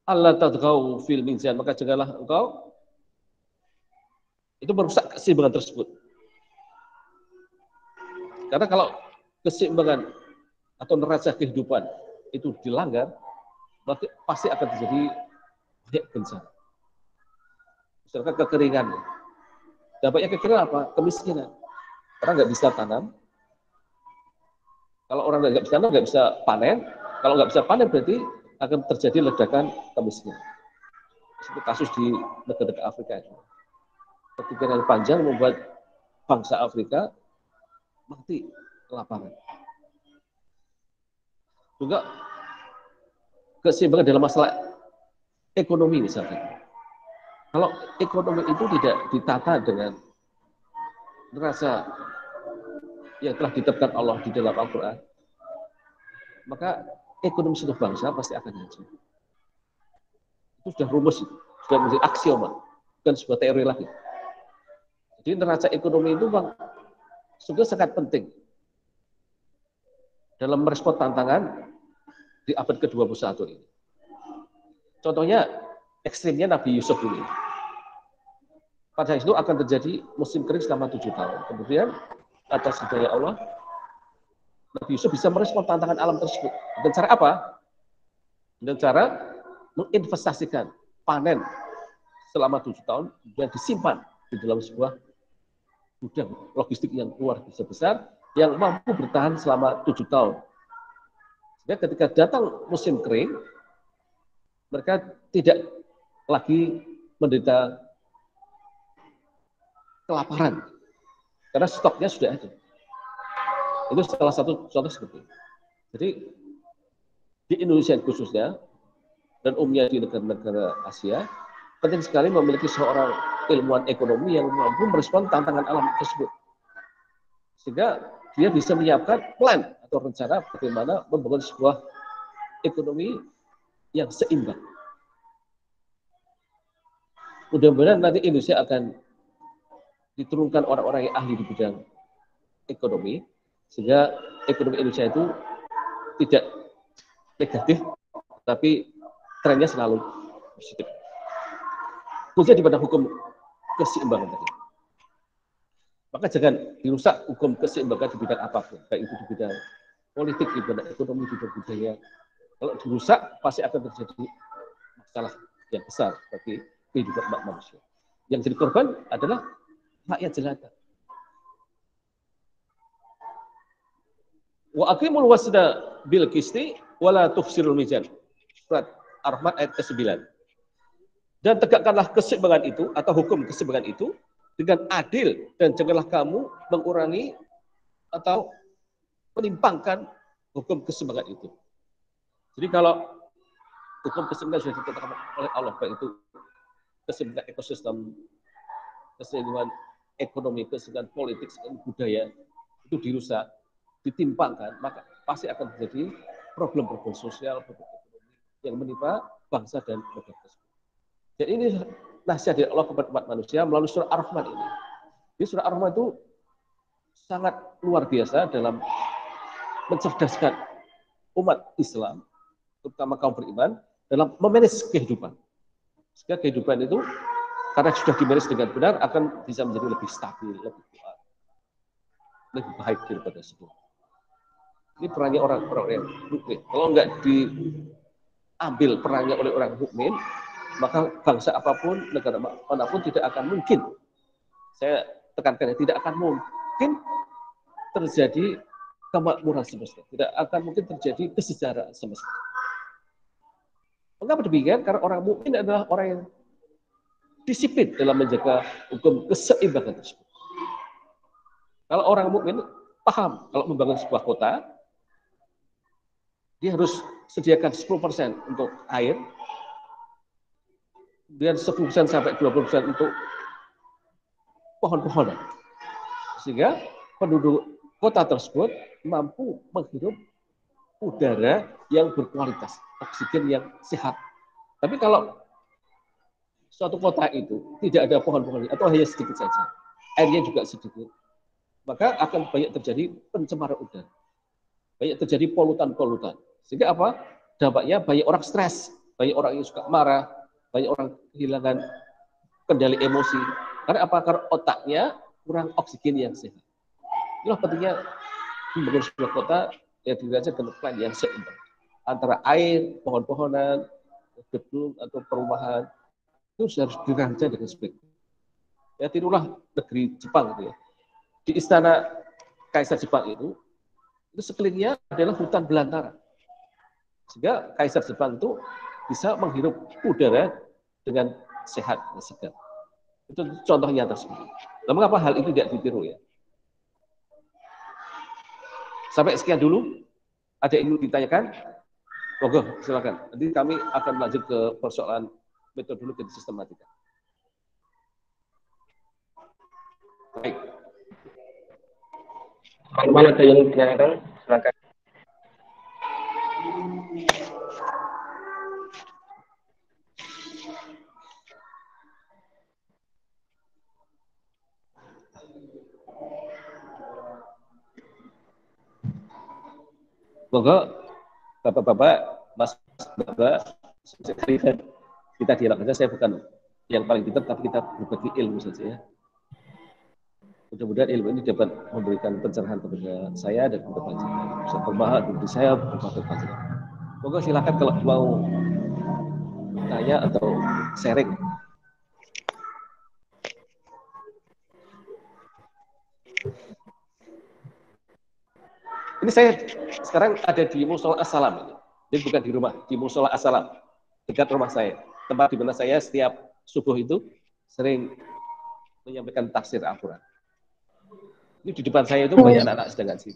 Allah tadghaw fil mizan, maka janganlah engkau itu merusak keseimbangan tersebut. Karena kalau keseimbangan atau neraca kehidupan itu dilanggar, maka pasti akan terjadi banyak bencana. Misalkan kekeringan. Dampaknya kekeringan apa? Kemiskinan. Karena nggak bisa tanam. Kalau orang nggak bisa tanam, nggak bisa panen. Kalau nggak bisa panen berarti akan terjadi ledakan kemiskinan. Seperti kasus di negara-negara Afrika itu. Ketika yang panjang membuat bangsa Afrika mati kelaparan. Juga keseimbangan dalam masalah ekonomi misalkan. Kalau ekonomi itu tidak ditata dengan neraca yang telah ditetapkan Allah di dalam Al-Quran, maka ekonomi seluruh bangsa pasti akan hancur. Itu sudah rumus, sudah menjadi aksioma, bukan sebuah teori lagi. Jadi neraca ekonomi itu Bang, sungguh sangat penting dalam merespon tantangan di abad ke-21 ini. Contohnya ekstrimnya Nabi Yusuf ini. Pada itu akan terjadi musim kering selama 7 tahun. Kemudian atas hidayah Allah, Nabi Yusuf bisa merespon tantangan alam tersebut. Dengan cara apa? Dengan cara menginvestasikan panen selama 7 tahun dan disimpan di dalam sebuah gudang logistik yang luar biasa besar yang mampu bertahan selama 7 tahun. Sehingga ketika datang musim kering, mereka tidak lagi menderita kelaparan karena stoknya sudah ada. Itu salah satu contoh seperti itu. Jadi di Indonesia khususnya dan umumnya di negara-negara Asia, penting sekali memiliki seorang ilmuwan ekonomi yang mampu merespon tantangan alam tersebut. Sehingga dia bisa menyiapkan plan atau rencana bagaimana membangun sebuah ekonomi yang seimbang. Mudah-mudahan nanti Indonesia akan diturunkan orang-orang yang ahli di bidang ekonomi, sehingga ekonomi Indonesia itu tidak negatif, tapi trennya selalu positif. Khususnya di pada hukum keseimbangan tadi. Maka jangan dirusak hukum keseimbangan di bidang apapun, baik itu di bidang politik, di bidang ekonomi, di bidang budaya. Kalau dirusak, pasti akan terjadi masalah yang besar bagi kehidupan umat manusia. Yang jadi korban adalah rakyat jelata. Wa aqimul wasda bil qisti wala tufsirul mizan. Surat Ar-Rahman ayat ke-9. Dan tegakkanlah keseimbangan itu atau hukum keseimbangan itu dengan adil dan janganlah kamu mengurangi atau menimpangkan hukum keseimbangan itu. Jadi kalau hukum keseimbangan sudah ditetapkan oleh Allah, baik itu keseimbangan ekosistem, keseimbangan ekonomi, keseimbangan politik, keseimbangan budaya itu dirusak, ditimpangkan, maka pasti akan terjadi problem-problem sosial, problem ekonomi yang menimpa bangsa dan negara tersebut. Dan ini nasihat dari Allah kepada umat manusia melalui surah Ar-Rahman ini. Jadi surah Ar-Rahman itu sangat luar biasa dalam mencerdaskan umat Islam, terutama kaum beriman, dalam memanage kehidupan. Sehingga kehidupan itu, karena sudah dimanage dengan benar, akan bisa menjadi lebih stabil, lebih kuat, lebih baik daripada sebelumnya. Ini perannya orang-orang yang mukmin. Kalau nggak diambil perannya oleh orang mukmin, maka bangsa apapun, negara manapun tidak akan mungkin, saya tekankan, tidak akan mungkin terjadi kemakmuran semesta. Tidak akan mungkin terjadi kesejaraan semesta. Mengapa demikian? Karena orang mukmin adalah orang yang disiplin dalam menjaga hukum keseimbangan tersebut. Kalau orang mukmin paham kalau membangun sebuah kota, dia harus sediakan 10% untuk air, dan 10% sampai 20% untuk pohon-pohonan. Sehingga penduduk kota tersebut mampu menghirup udara yang berkualitas, oksigen yang sehat. Tapi kalau suatu kota itu tidak ada pohon-pohon atau hanya sedikit saja, airnya juga sedikit, maka akan banyak terjadi pencemaran udara. Banyak terjadi polutan-polutan. Sehingga apa? Dampaknya banyak orang stres, banyak orang yang suka marah, banyak orang kehilangan kendali emosi. Karena apa? Karena otaknya kurang oksigen yang sehat. Itulah pentingnya membangun sebuah kota yang dirancang dengan plan yang seimbang. Antara air, pohon-pohonan, gedung atau perumahan, itu harus dirancang dengan sebaik. Ya, tirulah negeri Jepang gitu ya. Di istana Kaisar Jepang itu sekelilingnya adalah hutan belantara. Sehingga Kaisar Jepang itu bisa menghirup udara dengan sehat dan segar. Itu contoh nyata sekali. Nah, mengapa hal itu tidak ditiru ya? Sampai sekian dulu. Ada yang ingin ditanyakan? Monggo, silakan. Nanti kami akan lanjut ke persoalan metodologi dan sistematika. Baik. Teman-teman ada yang ditanyakan? Silakan. Monggo, Bapak-bapak, Mas, Bapak, kita dialog saja. Saya bukan yang paling pintar, tapi kita berbagi ilmu saja ya. Mudah-mudahan ilmu ini dapat memberikan pencerahan kepada saya dan kepada panjenengan. Bisa bermanfaat bagi saya, bermanfaat bagi panjenengan. Monggo silakan kalau mau tanya atau sharing. Ini saya sekarang ada di Musola As-Salam ini. Jadi bukan di rumah, di Musola As-Salam, dekat rumah saya. Tempat di mana saya setiap subuh itu sering menyampaikan tafsir Al-Quran. Ini di depan saya itu banyak anak-anak sedang ngaji.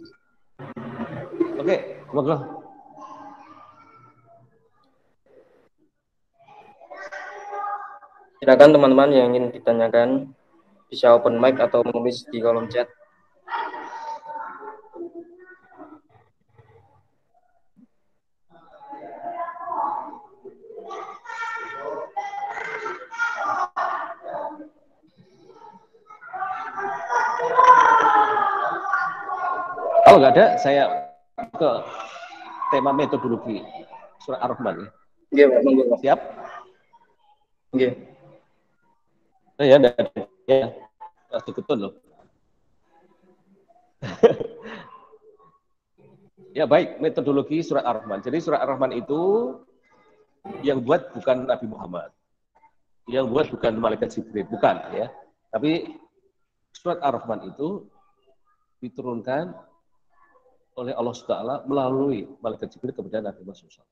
Oke, monggo. Silakan teman-teman yang ingin ditanyakan bisa open mic atau menulis di kolom chat. Kalau nggak ada, saya ke tema metodologi surat Ar-Rahman. Oke, Pak, monggo, Pak. Siap? Oke. Ya, ya, betul loh. Ya baik, metodologi surat Ar-Rahman. Jadi surat Ar-Rahman itu yang buat bukan Nabi Muhammad, yang buat bukan malaikat Jibril, bukan ya. Tapi surat Ar-Rahman itu diturunkan oleh Allah SWT melalui malaikat Jibril kepada Nabi Muhammad SAW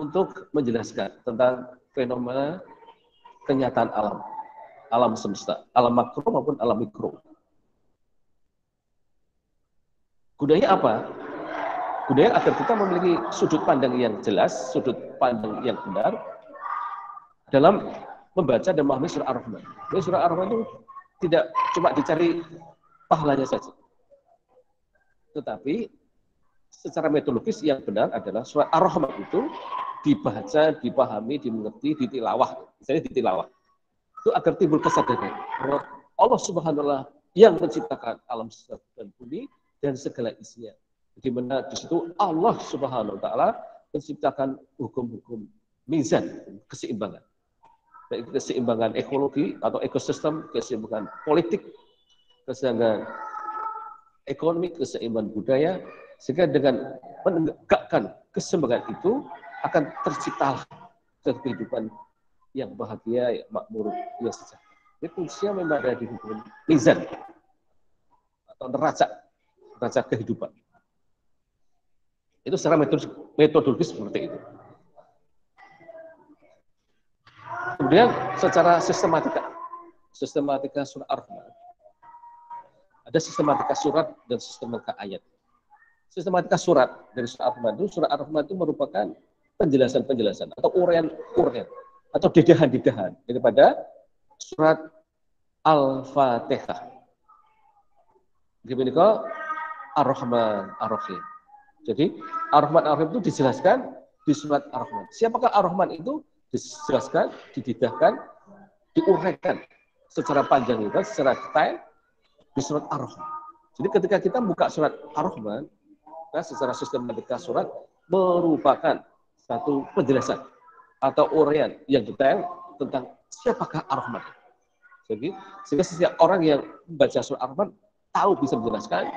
untuk menjelaskan tentang fenomena kenyataan alam semesta, alam makro maupun alam mikro. Gunanya apa? Gunanya agar kita memiliki sudut pandang yang jelas, sudut pandang yang benar dalam membaca dan memahami surah Ar-Rahman. Jadi surah Ar-Rahman itu tidak cuma dicari pahalanya saja, tetapi secara metodologis yang benar adalah surah Ar-Rahman itu dibaca, dipahami, dimengerti, ditilawah. Misalnya ditilawah. Itu agar timbul kesadaran bahwa Allah Subhanahu wa Ta'ala yang menciptakan alam semesta dan bumi dan segala isinya. Di mana di situ Allah Subhanahu wa Ta'ala menciptakan hukum-hukum mizan, keseimbangan. Baik keseimbangan ekologi atau ekosistem, keseimbangan politik, keseimbangan ekonomi, keseimbangan budaya, sehingga dengan menegakkan keseimbangan itu akan terciptalah kehidupan yang bahagia, yang makmur, yang sejahtera. Jadi kuncinya memang ada di hubungan mizan atau neraca kehidupan. Itu secara metodologis seperti itu. Kemudian secara sistematika surah Ar-Rahman. Ada sistematika surat dan sistematika ayat. Sistematika surat dari surah Ar-Rahman itu merupakan penjelasan-penjelasan atau uraian-uraian atau dedahan-dedahan daripada surat Al-Fatihah. Gimana Ar-Rahman Ar-Rahim. Jadi Ar-Rahman Ar-Rahim itu dijelaskan di surat Ar-Rahman. Siapakah Ar-Rahman itu? Dijelaskan, didedahkan, diuraikan secara panjang itu, secara detail di surat Ar-Rahman. Jadi ketika kita buka surat Ar-Rahman, nah secara sistematika surat merupakan satu penjelasan atau uraian yang detail tentang siapakah Ar-Rahman. Jadi sehingga setiap orang yang membaca surat Ar-Rahman tahu bisa menjelaskan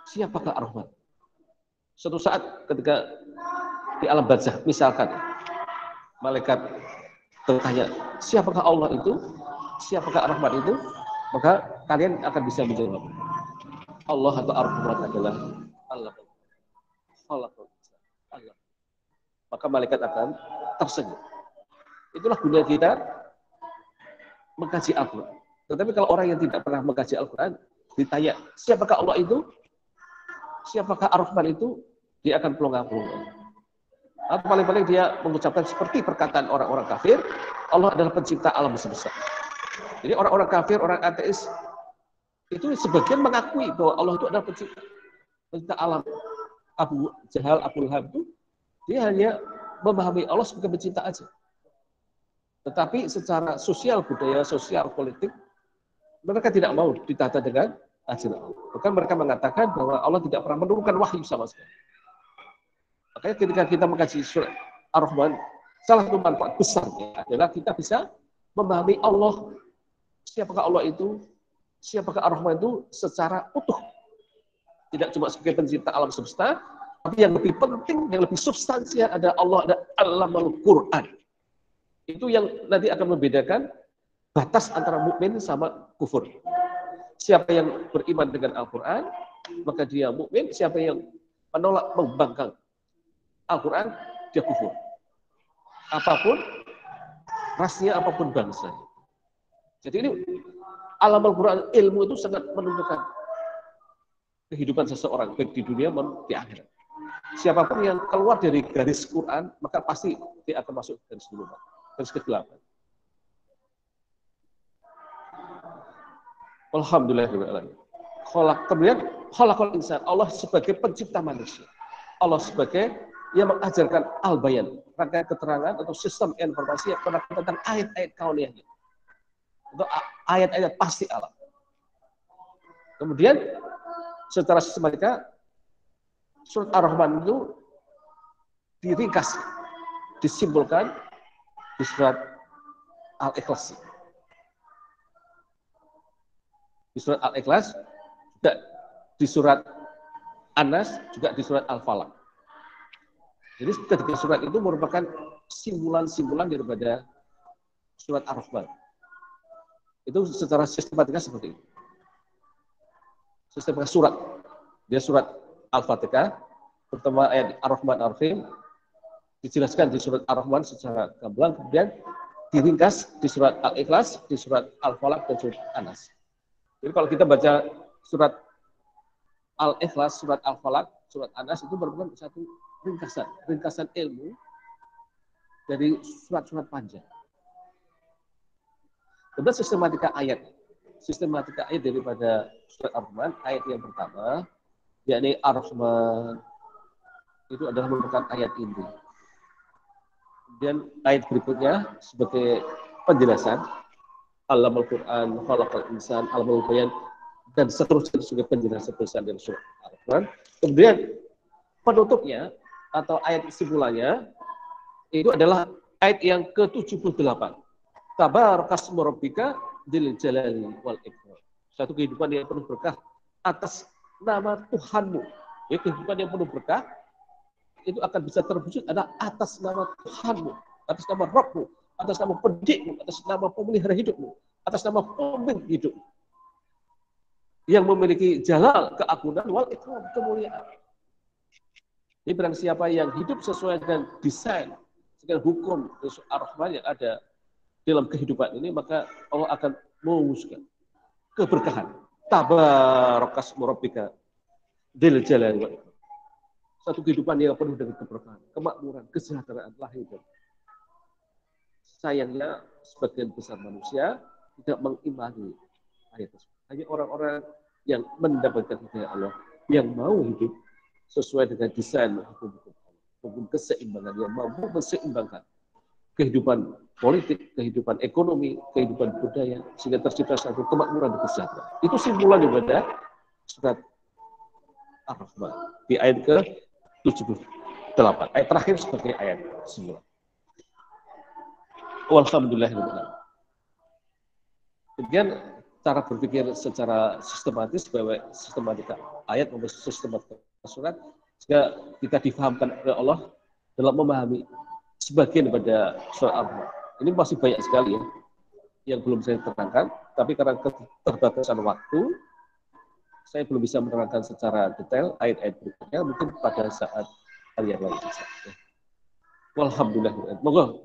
siapakah Ar-Rahman. Suatu saat ketika di alam barzakh misalkan malaikat bertanya, siapakah Allah itu? Siapakah Ar-Rahman itu? Maka kalian akan bisa menjawab. Allah atau Ar-Rahman adalah Allah. Allah. Maka malaikat akan tersenyum. Itulah guna kita mengkaji Al-Quran. Tetapi kalau orang yang tidak pernah mengkaji Al-Quran, ditanya, siapakah Allah itu? Siapakah Ar-Rahman itu? Dia akan pelongo-pelongo. Atau paling-paling dia mengucapkan seperti perkataan orang-orang kafir, Allah adalah pencipta alam semesta. Jadi orang-orang kafir, orang ateis, itu sebagian mengakui bahwa Allah itu adalah pencipta alam. Abu Jahal, Abu Lahab itu, dia hanya memahami Allah sebagai pencipta aja. Tetapi secara sosial, budaya, sosial, politik, mereka tidak mau ditata dengan ajaran Allah. Bahkan mereka mengatakan bahwa Allah tidak pernah menurunkan wahyu sama sekali. Makanya ketika kita mengkaji surat Ar-Rahman, salah satu manfaat besarnya adalah kita bisa memahami Allah, siapakah Allah itu, siapakah Ar-Rahman itu secara utuh. Tidak cuma sebagai pencipta alam semesta, tapi yang lebih penting, yang lebih substansial ada Allah, ada Alamul Quran. Itu yang nanti akan membedakan batas antara mukmin sama kufur. Siapa yang beriman dengan Al-Quran, maka dia mukmin. Siapa yang menolak, membangkang Al-Quran, dia kufur. Apapun rasnya, apapun bangsa. Jadi ini alam Al-Quran, ilmu itu sangat menentukan kehidupan seseorang, baik di dunia maupun di akhirat. Siapapun yang keluar dari garis Quran, maka pasti dia akan masuk garis kegelapan. Alhamdulillah. Kemudian khalaqal insan, Allah sebagai pencipta manusia. Allah sebagai yang mengajarkan al-bayan, rangkaian keterangan atau sistem informasi yang menerangkan tentang ayat-ayat kauniyahnya. Untuk ayat-ayat pasti alam. Kemudian secara sistematika surat Ar-Rahman itu diringkas, disimpulkan di surat Al-Ikhlas. Di surat Al-Ikhlas, juga di surat An-Nas, juga di surat Al-Falaq. Jadi ketiga surat itu merupakan simpulan-simpulan daripada surat Ar-Rahman. Itu secara sistematika seperti itu. Sistematika surat. Dia surat Al-Fatihah, pertama ayat Ar-Rahman Ar-Rahim, dijelaskan di surat Ar-Rahman secara gamblang, kemudian diringkas di surat Al-Ikhlas, di surat Al-Falaq, dan surat An-Nas. Jadi kalau kita baca surat Al-Ikhlas, surat Al-Falaq, surat An-Nas itu merupakan satu ringkasan ilmu dari surat-surat panjang. Kemudian sistematika ayat daripada surat Ar-Rahman, ayat yang pertama, yakni Ar-Rahman, itu adalah merupakan ayat inti. Kemudian ayat berikutnya sebagai penjelasan, Alamul Quran, Khalaqal Insan, Alamul Bayan, dan seterusnya sebagai penjelasan dari surat Al-Quran. Kemudian penutupnya atau ayat kesimpulannya itu adalah ayat yang ke-78. Tabarakasmu rabbika dzil jalali wal ikram. Satu kehidupan yang penuh berkah atas nama Tuhanmu. Ya, kehidupan yang penuh berkah itu akan bisa terwujud adalah atas nama Tuhanmu, atas nama Rabbmu, atas nama pendidikmu, atas nama pemelihara hidupmu, atas nama pemimpin hidupmu. Yang memiliki jalal, keagungan, wal ikram, kemuliaan. Jadi barang siapa yang hidup sesuai dengan desain, dengan hukum Ar-Rahman yang ada dalam kehidupan ini, maka Allah akan mewujudkan keberkahan. Tabarakasmu rabbika dzil jalali wal ikram. Satu kehidupan yang penuh dengan keberkahan, kemakmuran, kesejahteraan lahir dan sayangnya sebagian besar manusia tidak mengimani ayat tersebut. Hanya orang-orang yang mendapatkan hidayah Allah, yang mau hidup sesuai dengan desain hukum keseimbangan, yang mampu menseimbangkan kehidupan politik, kehidupan ekonomi, kehidupan budaya, sehingga tercipta satu kemakmuran dan kesejahteraan. Itu simpulan daripada surat Ar-Rahman di ayat ke-78. Ayat terakhir sebagai ayat simpulan. Walhamdulillah. Kemudian cara berpikir secara sistematis bahwa sistematika ayat maupun sistematika surat sehingga kita difahamkan oleh Allah dalam memahami sebagian daripada surat Ar-Rahman. Ini masih banyak sekali ya yang belum saya terangkan, tapi karena keterbatasan waktu saya belum bisa menerangkan secara detail ayat-ayat berikutnya, mungkin pada saat hal yang lain. Walhamdulillah. Moga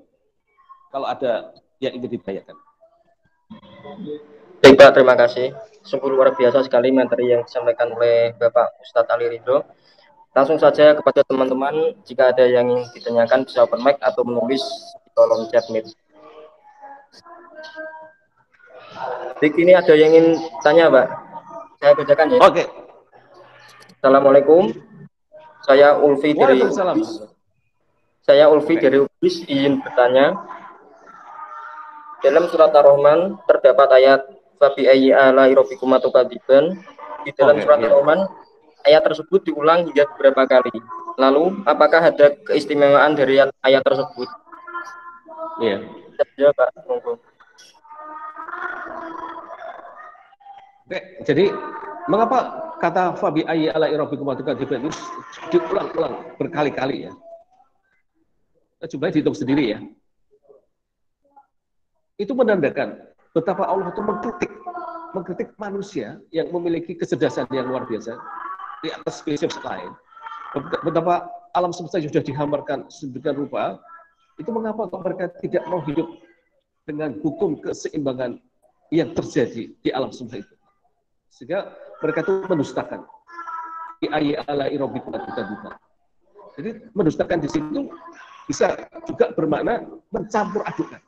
kalau ada yang ingin ditanyakan. Baik Pak, terima kasih. Sungguh luar biasa sekali materi yang disampaikan oleh Bapak Ustadz Ali Ridho. Langsung saja kepada teman-teman, jika ada yang ingin ditanyakan bisa open mic atau menulis di kolom chat meet. Baik, ini ada yang ingin tanya Pak. Saya bacakan ya. Oke. Assalamualaikum. Saya Ulfi dari Ubis. Dari Ubis izin bertanya. Dalam surat Ar-Rahman terdapat ayat Fabi ayyi ala'i rabbikuma tukadziban. Di dalam surat Ar-Rahman ayat tersebut diulang hingga beberapa kali. Lalu apakah ada keistimewaan dari ayat tersebut? Iya. Ya Pak, monggo. Oke, jadi mengapa kata Fabi ayyi ala'i rabbikuma tukadziban itu diulang-ulang berkali-kali ya? Coba dihitung sendiri ya. Itu menandakan betapa Allah itu mengkritik manusia yang memiliki kecerdasan yang luar biasa di atas spesies lain. Betapa alam semesta sudah dihamparkan sedemikian rupa, itu mengapa mereka tidak mau hidup dengan hukum keseimbangan yang terjadi di alam semesta itu. Sehingga mereka itu mendustakan. Jadi mendustakan di situ bisa juga bermakna mencampur adukan.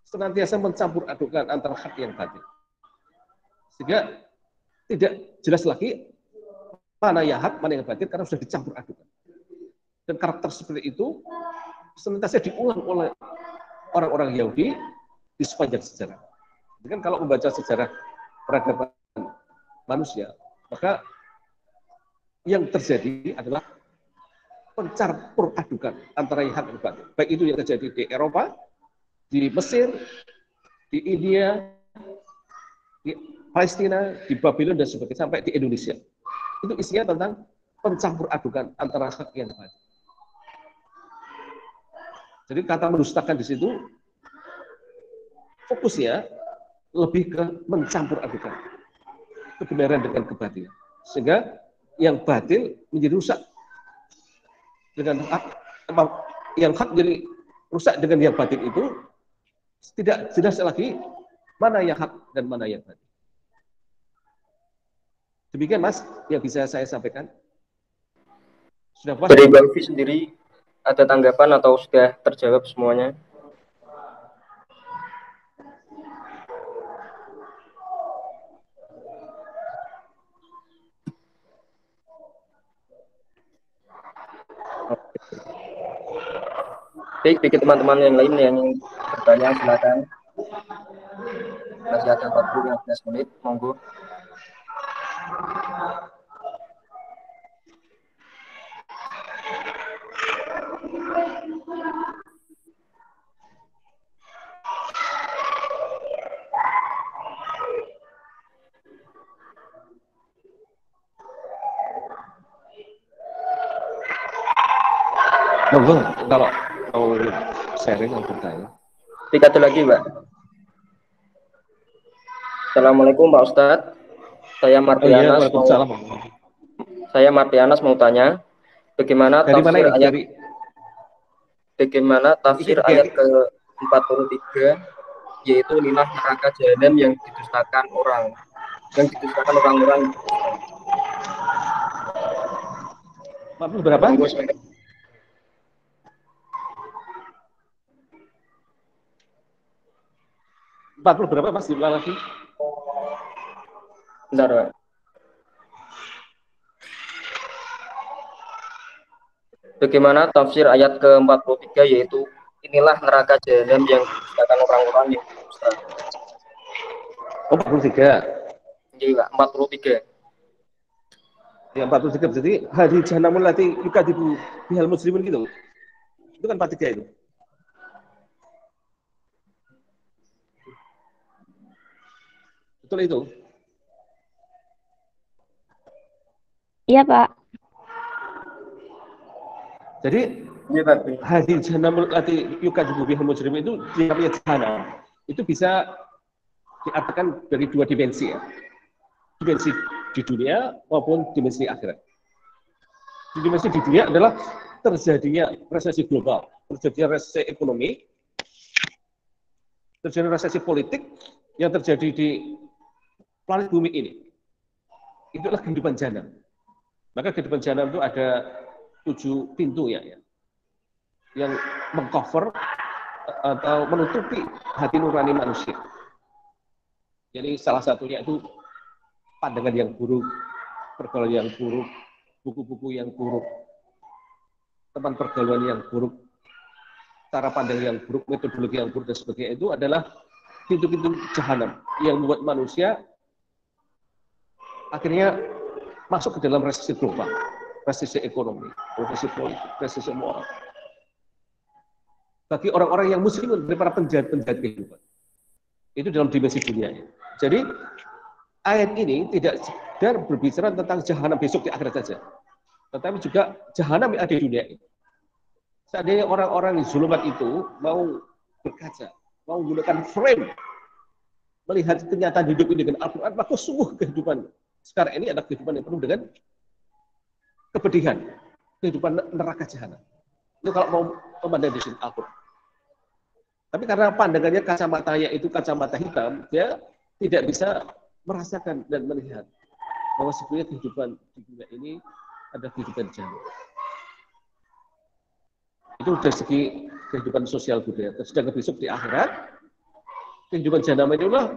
Senantiasa mencampur adukan antara hak yang batil. Sehingga tidak jelas lagi mana yang hak, mana yang batil, karena sudah dicampur adukan. Dan karakter seperti itu senantiasa diulang oleh orang-orang Yahudi di sepanjang sejarah. Jadi kan kalau membaca sejarah peradaban manusia, maka yang terjadi adalah pencampur adukan antara yang hak dan batil. Baik itu yang terjadi di Eropa, di Mesir, di India, di Palestina, di Babylon, dan sebagainya, sampai di Indonesia. Itu isinya tentang pencampur adukan antara hak yang batil. Jadi kata mendustakan di situ fokusnya lebih ke mencampur adukan kebenaran dengan kebatilan, sehingga yang batil menjadi rusak dengan hak, yang hak jadi rusak dengan yang batil. Itu tidak jelas lagi mana yang hak dan mana yang batil. Demikian Mas yang bisa saya sampaikan. Sudah puas? Dari Bang Fi sendiri ada tanggapan atau sudah terjawab semuanya? Baik, bagi teman-teman yang lain yang ingin bertanya, silakan. Masih ada 40-15 menit, monggo. Monggo kalau mau sharing atau bertanya. Tiga lagi, Mbak. Assalamualaikum Pak Ustadz. Saya Martianas mau tanya, bagaimana dari tafsir mana ayat dari... bagaimana tafsir ayat ke-43, yaitu inilah neraka jahanam yang didustakan orang-orang. 40 berapa? 40 berapa Mas? Diulang lagi. Bentar, Pak. Bagaimana tafsir ayat ke-43, yaitu inilah neraka jahanam yang didustakan orang-orang yang berdusta. Oh, 43. Jadi, Pak, 43. Ya, 43. Jadi hari jahanamul lati yukadibu bihal muslimin gitu. Itu kan 43 itu. Betul itu? Iya, Pak. Jadi hadis jahanamul lati yukadibu bihal muslimin itu namanya jahanam. Itu bisa diartikan dari dua dimensi ya. Dimensi di dunia maupun dimensi akhirat. Dimensi di dunia adalah terjadinya resesi global, terjadinya resesi ekonomi, terjadinya resesi politik yang terjadi di planet bumi ini. Itulah kehidupan jahanam. Maka kehidupan jahanam itu ada 7 pintu ya, yang mengcover atau menutupi hati nurani manusia. Jadi salah satunya itu pandangan yang buruk, pergaulan yang buruk, buku-buku yang buruk, teman pergaulan yang buruk, cara pandang yang buruk, metodologi yang buruk dan sebagainya. Itu adalah pintu-pintu jahanam yang membuat manusia akhirnya masuk ke dalam resesi global, resesi ekonomi, resesi politik, resesi moral. Bagi orang-orang yang muslim dari para penjahat-penjahat kehidupan. Itu dalam dimensi dunianya. Jadi ayat ini tidak sekedar berbicara tentang jahanam besok di akhirat saja, tetapi juga jahanam yang ada di dunia ini. Seandainya orang-orang di zulumat itu mau berkaca, mau menggunakan frame, melihat kenyataan hidup ini dengan Al-Quran, maka sungguh kehidupan sekarang ini adalah kehidupan yang penuh dengan kepedihan, kehidupan neraka jahanam. Itu kalau mau memandang di sini Al-Quran. Tapi karena pandangannya kacamatanya itu kacamata hitam, dia tidak bisa merasakan dan melihat bahwa sebenarnya kehidupan di dunia ini ada kehidupan jahanam. Itu dari segi kehidupan sosial budaya. Sedangkan besok di akhirat, kehidupan jahanam itulah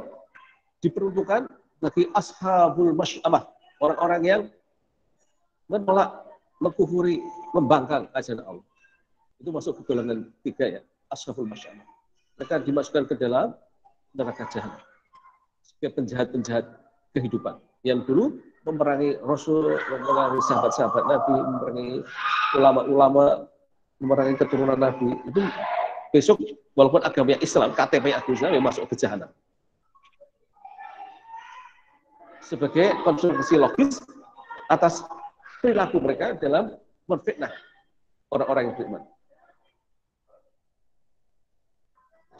diperuntukkan bagi ashabul masy'amah, orang-orang yang menolak, mengkufuri, membangkang ajaran Allah. Itu masuk ke golongan 3 ya, ashabul masy'amah. Mereka dimasukkan ke dalam neraka jahanam. Sebagai penjahat-penjahat kehidupan yang dulu memerangi Rasul, memerangi sahabat-sahabat Nabi, memerangi ulama-ulama, memerangi keturunan Nabi. Itu besok walaupun agamanya Islam, KTP agama Islam, yang masuk ke jahanam. Sebagai konsekuensi logis atas perilaku mereka dalam menfitnah orang-orang yang beriman.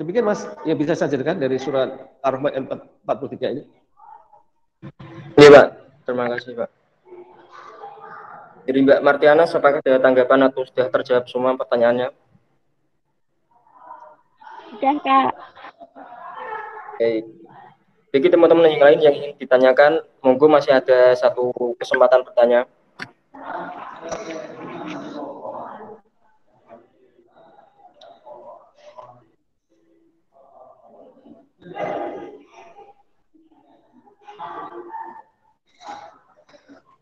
Demikian Mas, yang bisa saya jelaskan dari surat Ar-Rahman 43 ini. Iya Pak, terima kasih Pak. Jadi Mbak Martiana, apakah ada tanggapan atau sudah terjawab semua pertanyaannya? Udah, Kak. Oke. Bagi teman-teman yang lain yang ingin ditanyakan, monggo masih ada satu kesempatan bertanya.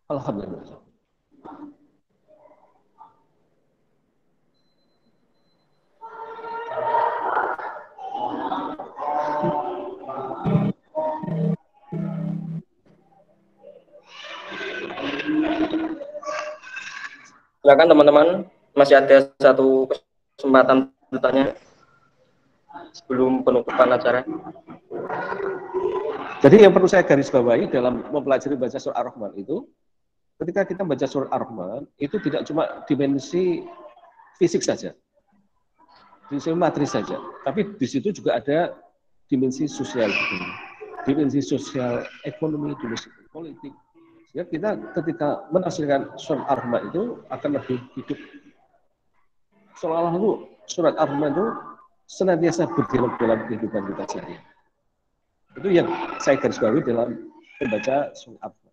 Alhamdulillah. Silakan teman-teman, masih ada satu kesempatan bertanya sebelum penutupan acara. Jadi yang perlu saya garis bawahi dalam mempelajari baca surah Ar-Rahman itu, ketika kita baca surah Ar-Rahman, itu tidak cuma dimensi fisik saja, dimensi materi saja, tapi di situ juga ada dimensi sosial, dimensi sosial ekonomi, dimensi politik. Sehingga kita ketika menafsirkan surat Ar-Rahman itu akan lebih hidup. Seolah-olah surat Ar-Rahman itu senantiasa berdialog dalam kehidupan kita sehari. Itu yang saya garis bawahi dalam membaca surat Ar-Rahman.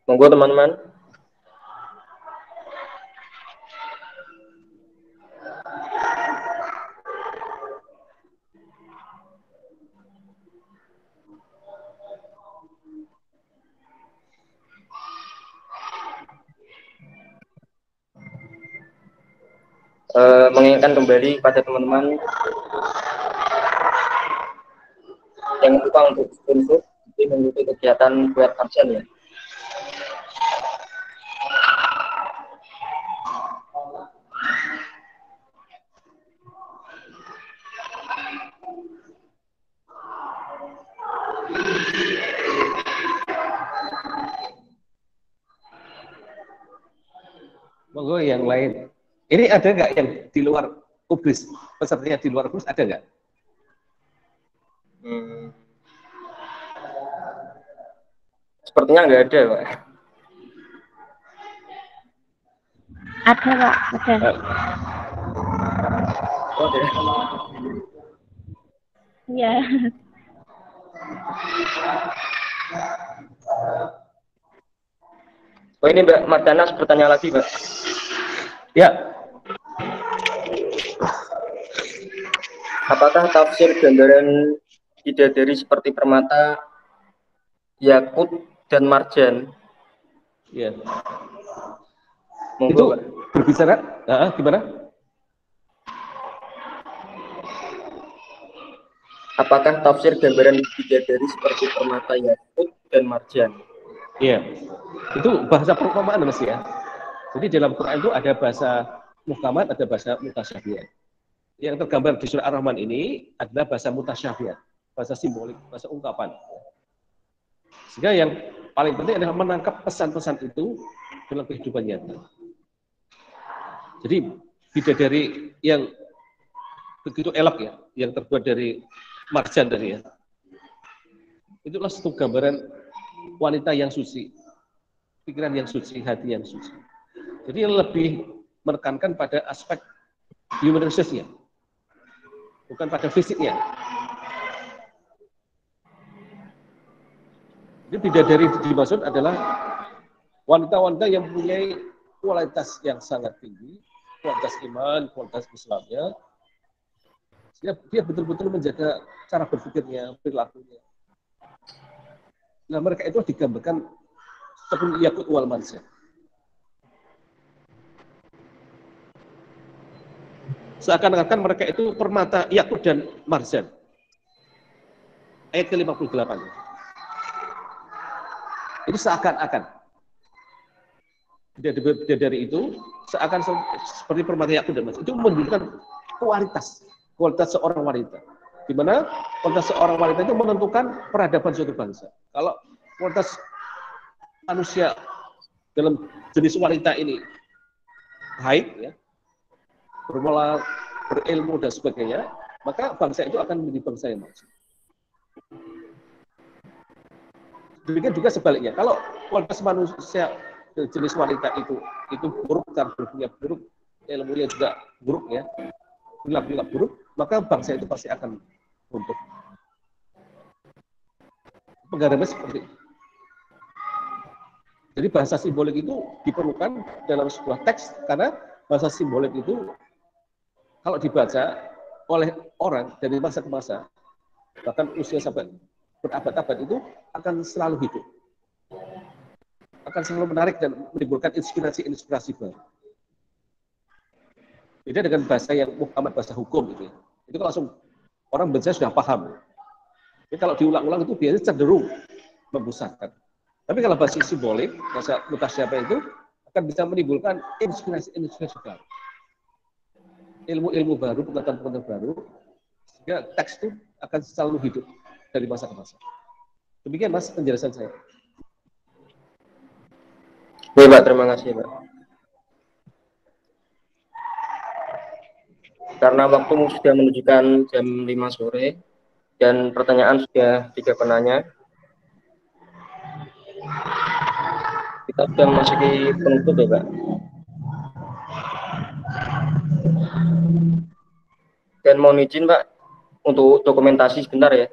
Monggo teman-teman. Mengingatkan kembali pada teman-teman yang lupa untuk mengikuti kegiatan web absen ya. Monggo yang lain. Ini ada nggak yang di luar kubis? Pesertanya di luar kubis ada nggak? Sepertinya nggak ada, Pak. Ada, Pak. Ada. Oh, ada. Iya. Oh, ini Mbak Martiana bertanya lagi, Mbak. Ya. Apakah tafsir gambaran bidadari seperti permata, yakut, dan marjan? Ya. Monggo, Itu Pak. berbicara, gimana? Apakah tafsir gambaran bidadari seperti permata, yakut, dan marjan? Iya. Itu bahasa perumpamaan Mas ya. Jadi dalam Quran itu ada bahasa muhkamat, ada bahasa mutasyabihat. Yang tergambar di surah Ar-Rahman ini adalah bahasa mutasyabihat, bahasa simbolik, bahasa ungkapan. Sehingga yang paling penting adalah menangkap pesan-pesan itu dalam kehidupan nyata. Jadi bidadari yang begitu elok ya, yang terbuat dari marjan tadi ya. Itulah satu gambaran wanita yang suci, pikiran yang suci, hati yang suci. Jadi lebih menekankan pada aspek human resource-nya, bukan pada fisiknya. Jadi bidadari dimaksud adalah wanita-wanita yang mempunyai kualitas yang sangat tinggi, kualitas iman, kualitas Islamnya, dia betul-betul menjaga cara berpikirnya, perilakunya. Nah, mereka itu digambarkan seperti yakut wal marjan. Seakan-akan mereka itu permata yakut dan marjan. Ayat ke-58. Itu seakan-akan. Dari itu, seakan seperti permata yakut dan marjan. Itu menunjukkan kualitas seorang wanita. Di mana kualitas seorang wanita itu menentukan peradaban suatu bangsa. Kalau kualitas manusia dalam jenis wanita ini baik, ya, bermoral, berilmu dan sebagainya, maka bangsa itu akan menjadi bangsa yang maju. Demikian juga sebaliknya, kalau kualitas manusia jenis wanita itu buruk, cara berpikir buruk, ilmunya juga buruk, ya, perilaku buruk, maka bangsa itu pasti akan runtuh. Penggambarannya seperti itu. Jadi bahasa simbolik itu diperlukan dalam sebuah teks karena bahasa simbolik itu kalau dibaca oleh orang dari masa ke masa, bahkan usia sampai berabad-abad itu akan selalu hidup. Akan selalu menarik dan menimbulkan inspirasi baru. Beda dengan bahasa yang muhkamat, bahasa hukum gitu. Itu langsung orang baca sudah paham. Jadi kalau diulang-ulang itu biasanya cenderung membusarkan. Tapi kalau bahasa simbolik, bahasa mutasyabih itu akan bisa menimbulkan inspirasi baru. Ilmu-ilmu baru, pengetahuan-pengetahuan baru, sehingga teks itu akan selalu hidup dari masa ke masa. Demikian Mas penjelasan saya. Baik, Pak, terima kasih, Pak. Karena waktu sudah menunjukkan jam 5 sore dan pertanyaan sudah 3 penanya, kita sudah memasuki penutup ya, Pak. Dan mohon izin, Pak, untuk dokumentasi sebentar ya.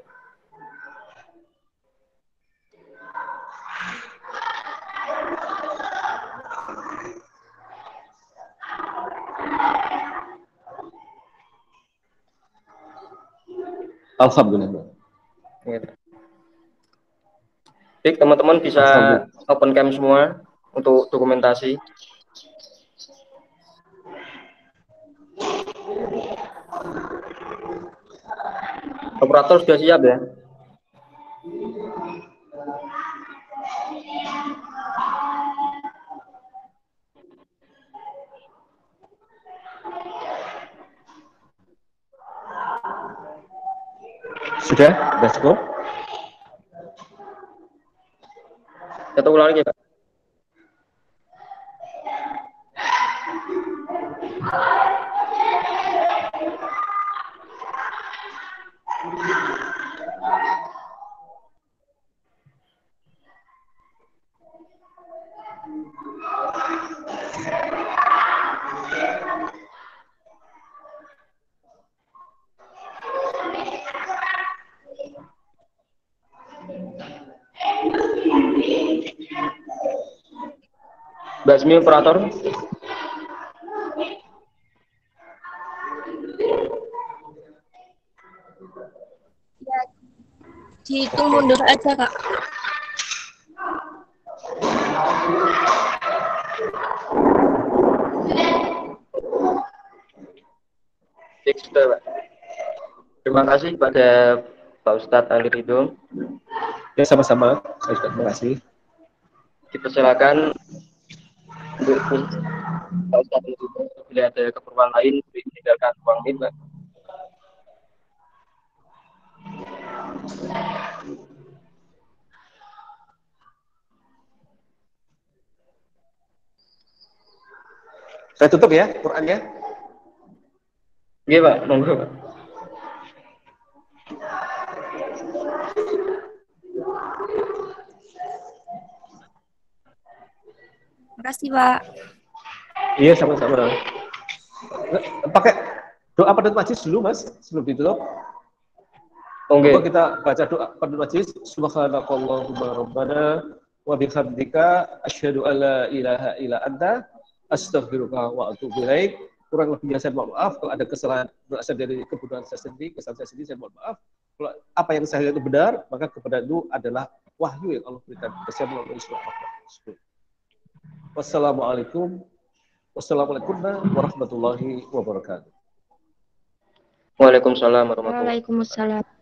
Alhamdulillah. Baik, teman-teman bisa open cam semua untuk dokumentasi. Operator sudah siap ya? Sudah cukup? Kita ulang lagi, Pak. Basmi operator. Ya, dihitung mundur aja, Kak. Baik, sudah, Pak. Terima kasih pada Pak Ustadz Ali Ridho. Ya, sama-sama. Saya juga terima kasih. Dipersilakan untuk Pak Ustadz Ali Ridho, bila ada keperluan lain meninggalkan ruang ini, Pak. Saya tutup ya Qurannya. Iya, Pak, monggo, Pak. Makasih, Pak. Iya, sama-sama. Pakai doa pada majlis dulu, Mas, sebelum ditutup. Oke. Monggo kita baca doa pada majlis. Subhanakallahumma rabbana wa bihamdika asyhadu an la ilaha illa anta astaghfiruka wa atubu ilaik. Kurang lebihnya saya mohon maaf kalau ada kesalahan berasal dari kebodohan saya sendiri, kesalahan saya sendiri, saya mohon maaf. Kalau apa yang saya lihat itu benar, maka kebenaran itu adalah wahyu yang Allah berikan kepada saya melalui surah Al-Baqarah. Wassalamualaikum warahmatullahi wabarakatuh. Waalaikumsalam warahmatullahi wabarakatuh. Waalaikumsalam.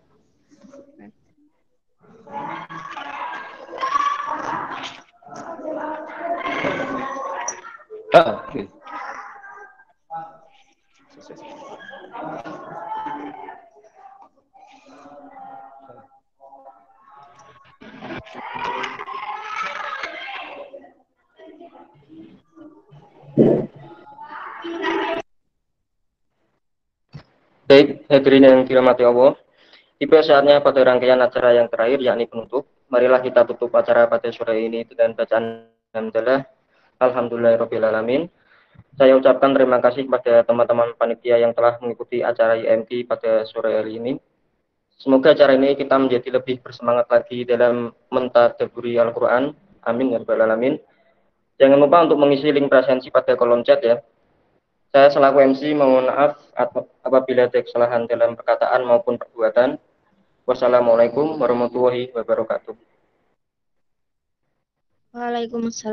Okay. Baik, hadirin yang dirahmati Allah. Tiba saatnya pada rangkaian acara yang terakhir, yakni penutup. Marilah kita tutup acara pada sore ini dengan bacaan hamdalah. Alhamdulillahirrahmanirrahim. Saya ucapkan terima kasih kepada teman-teman panitia yang telah mengikuti acara IMT pada sore hari ini. Semoga acara ini kita menjadi lebih bersemangat lagi dalam mentadabburi Al-Quran. Amin ya rabbal alamin. Jangan lupa untuk mengisi link presensi pada kolom chat ya. Saya selaku MC mohon maaf apabila ada kesalahan dalam perkataan maupun perbuatan. Wassalamualaikum warahmatullahi wabarakatuh. Waalaikumsalam.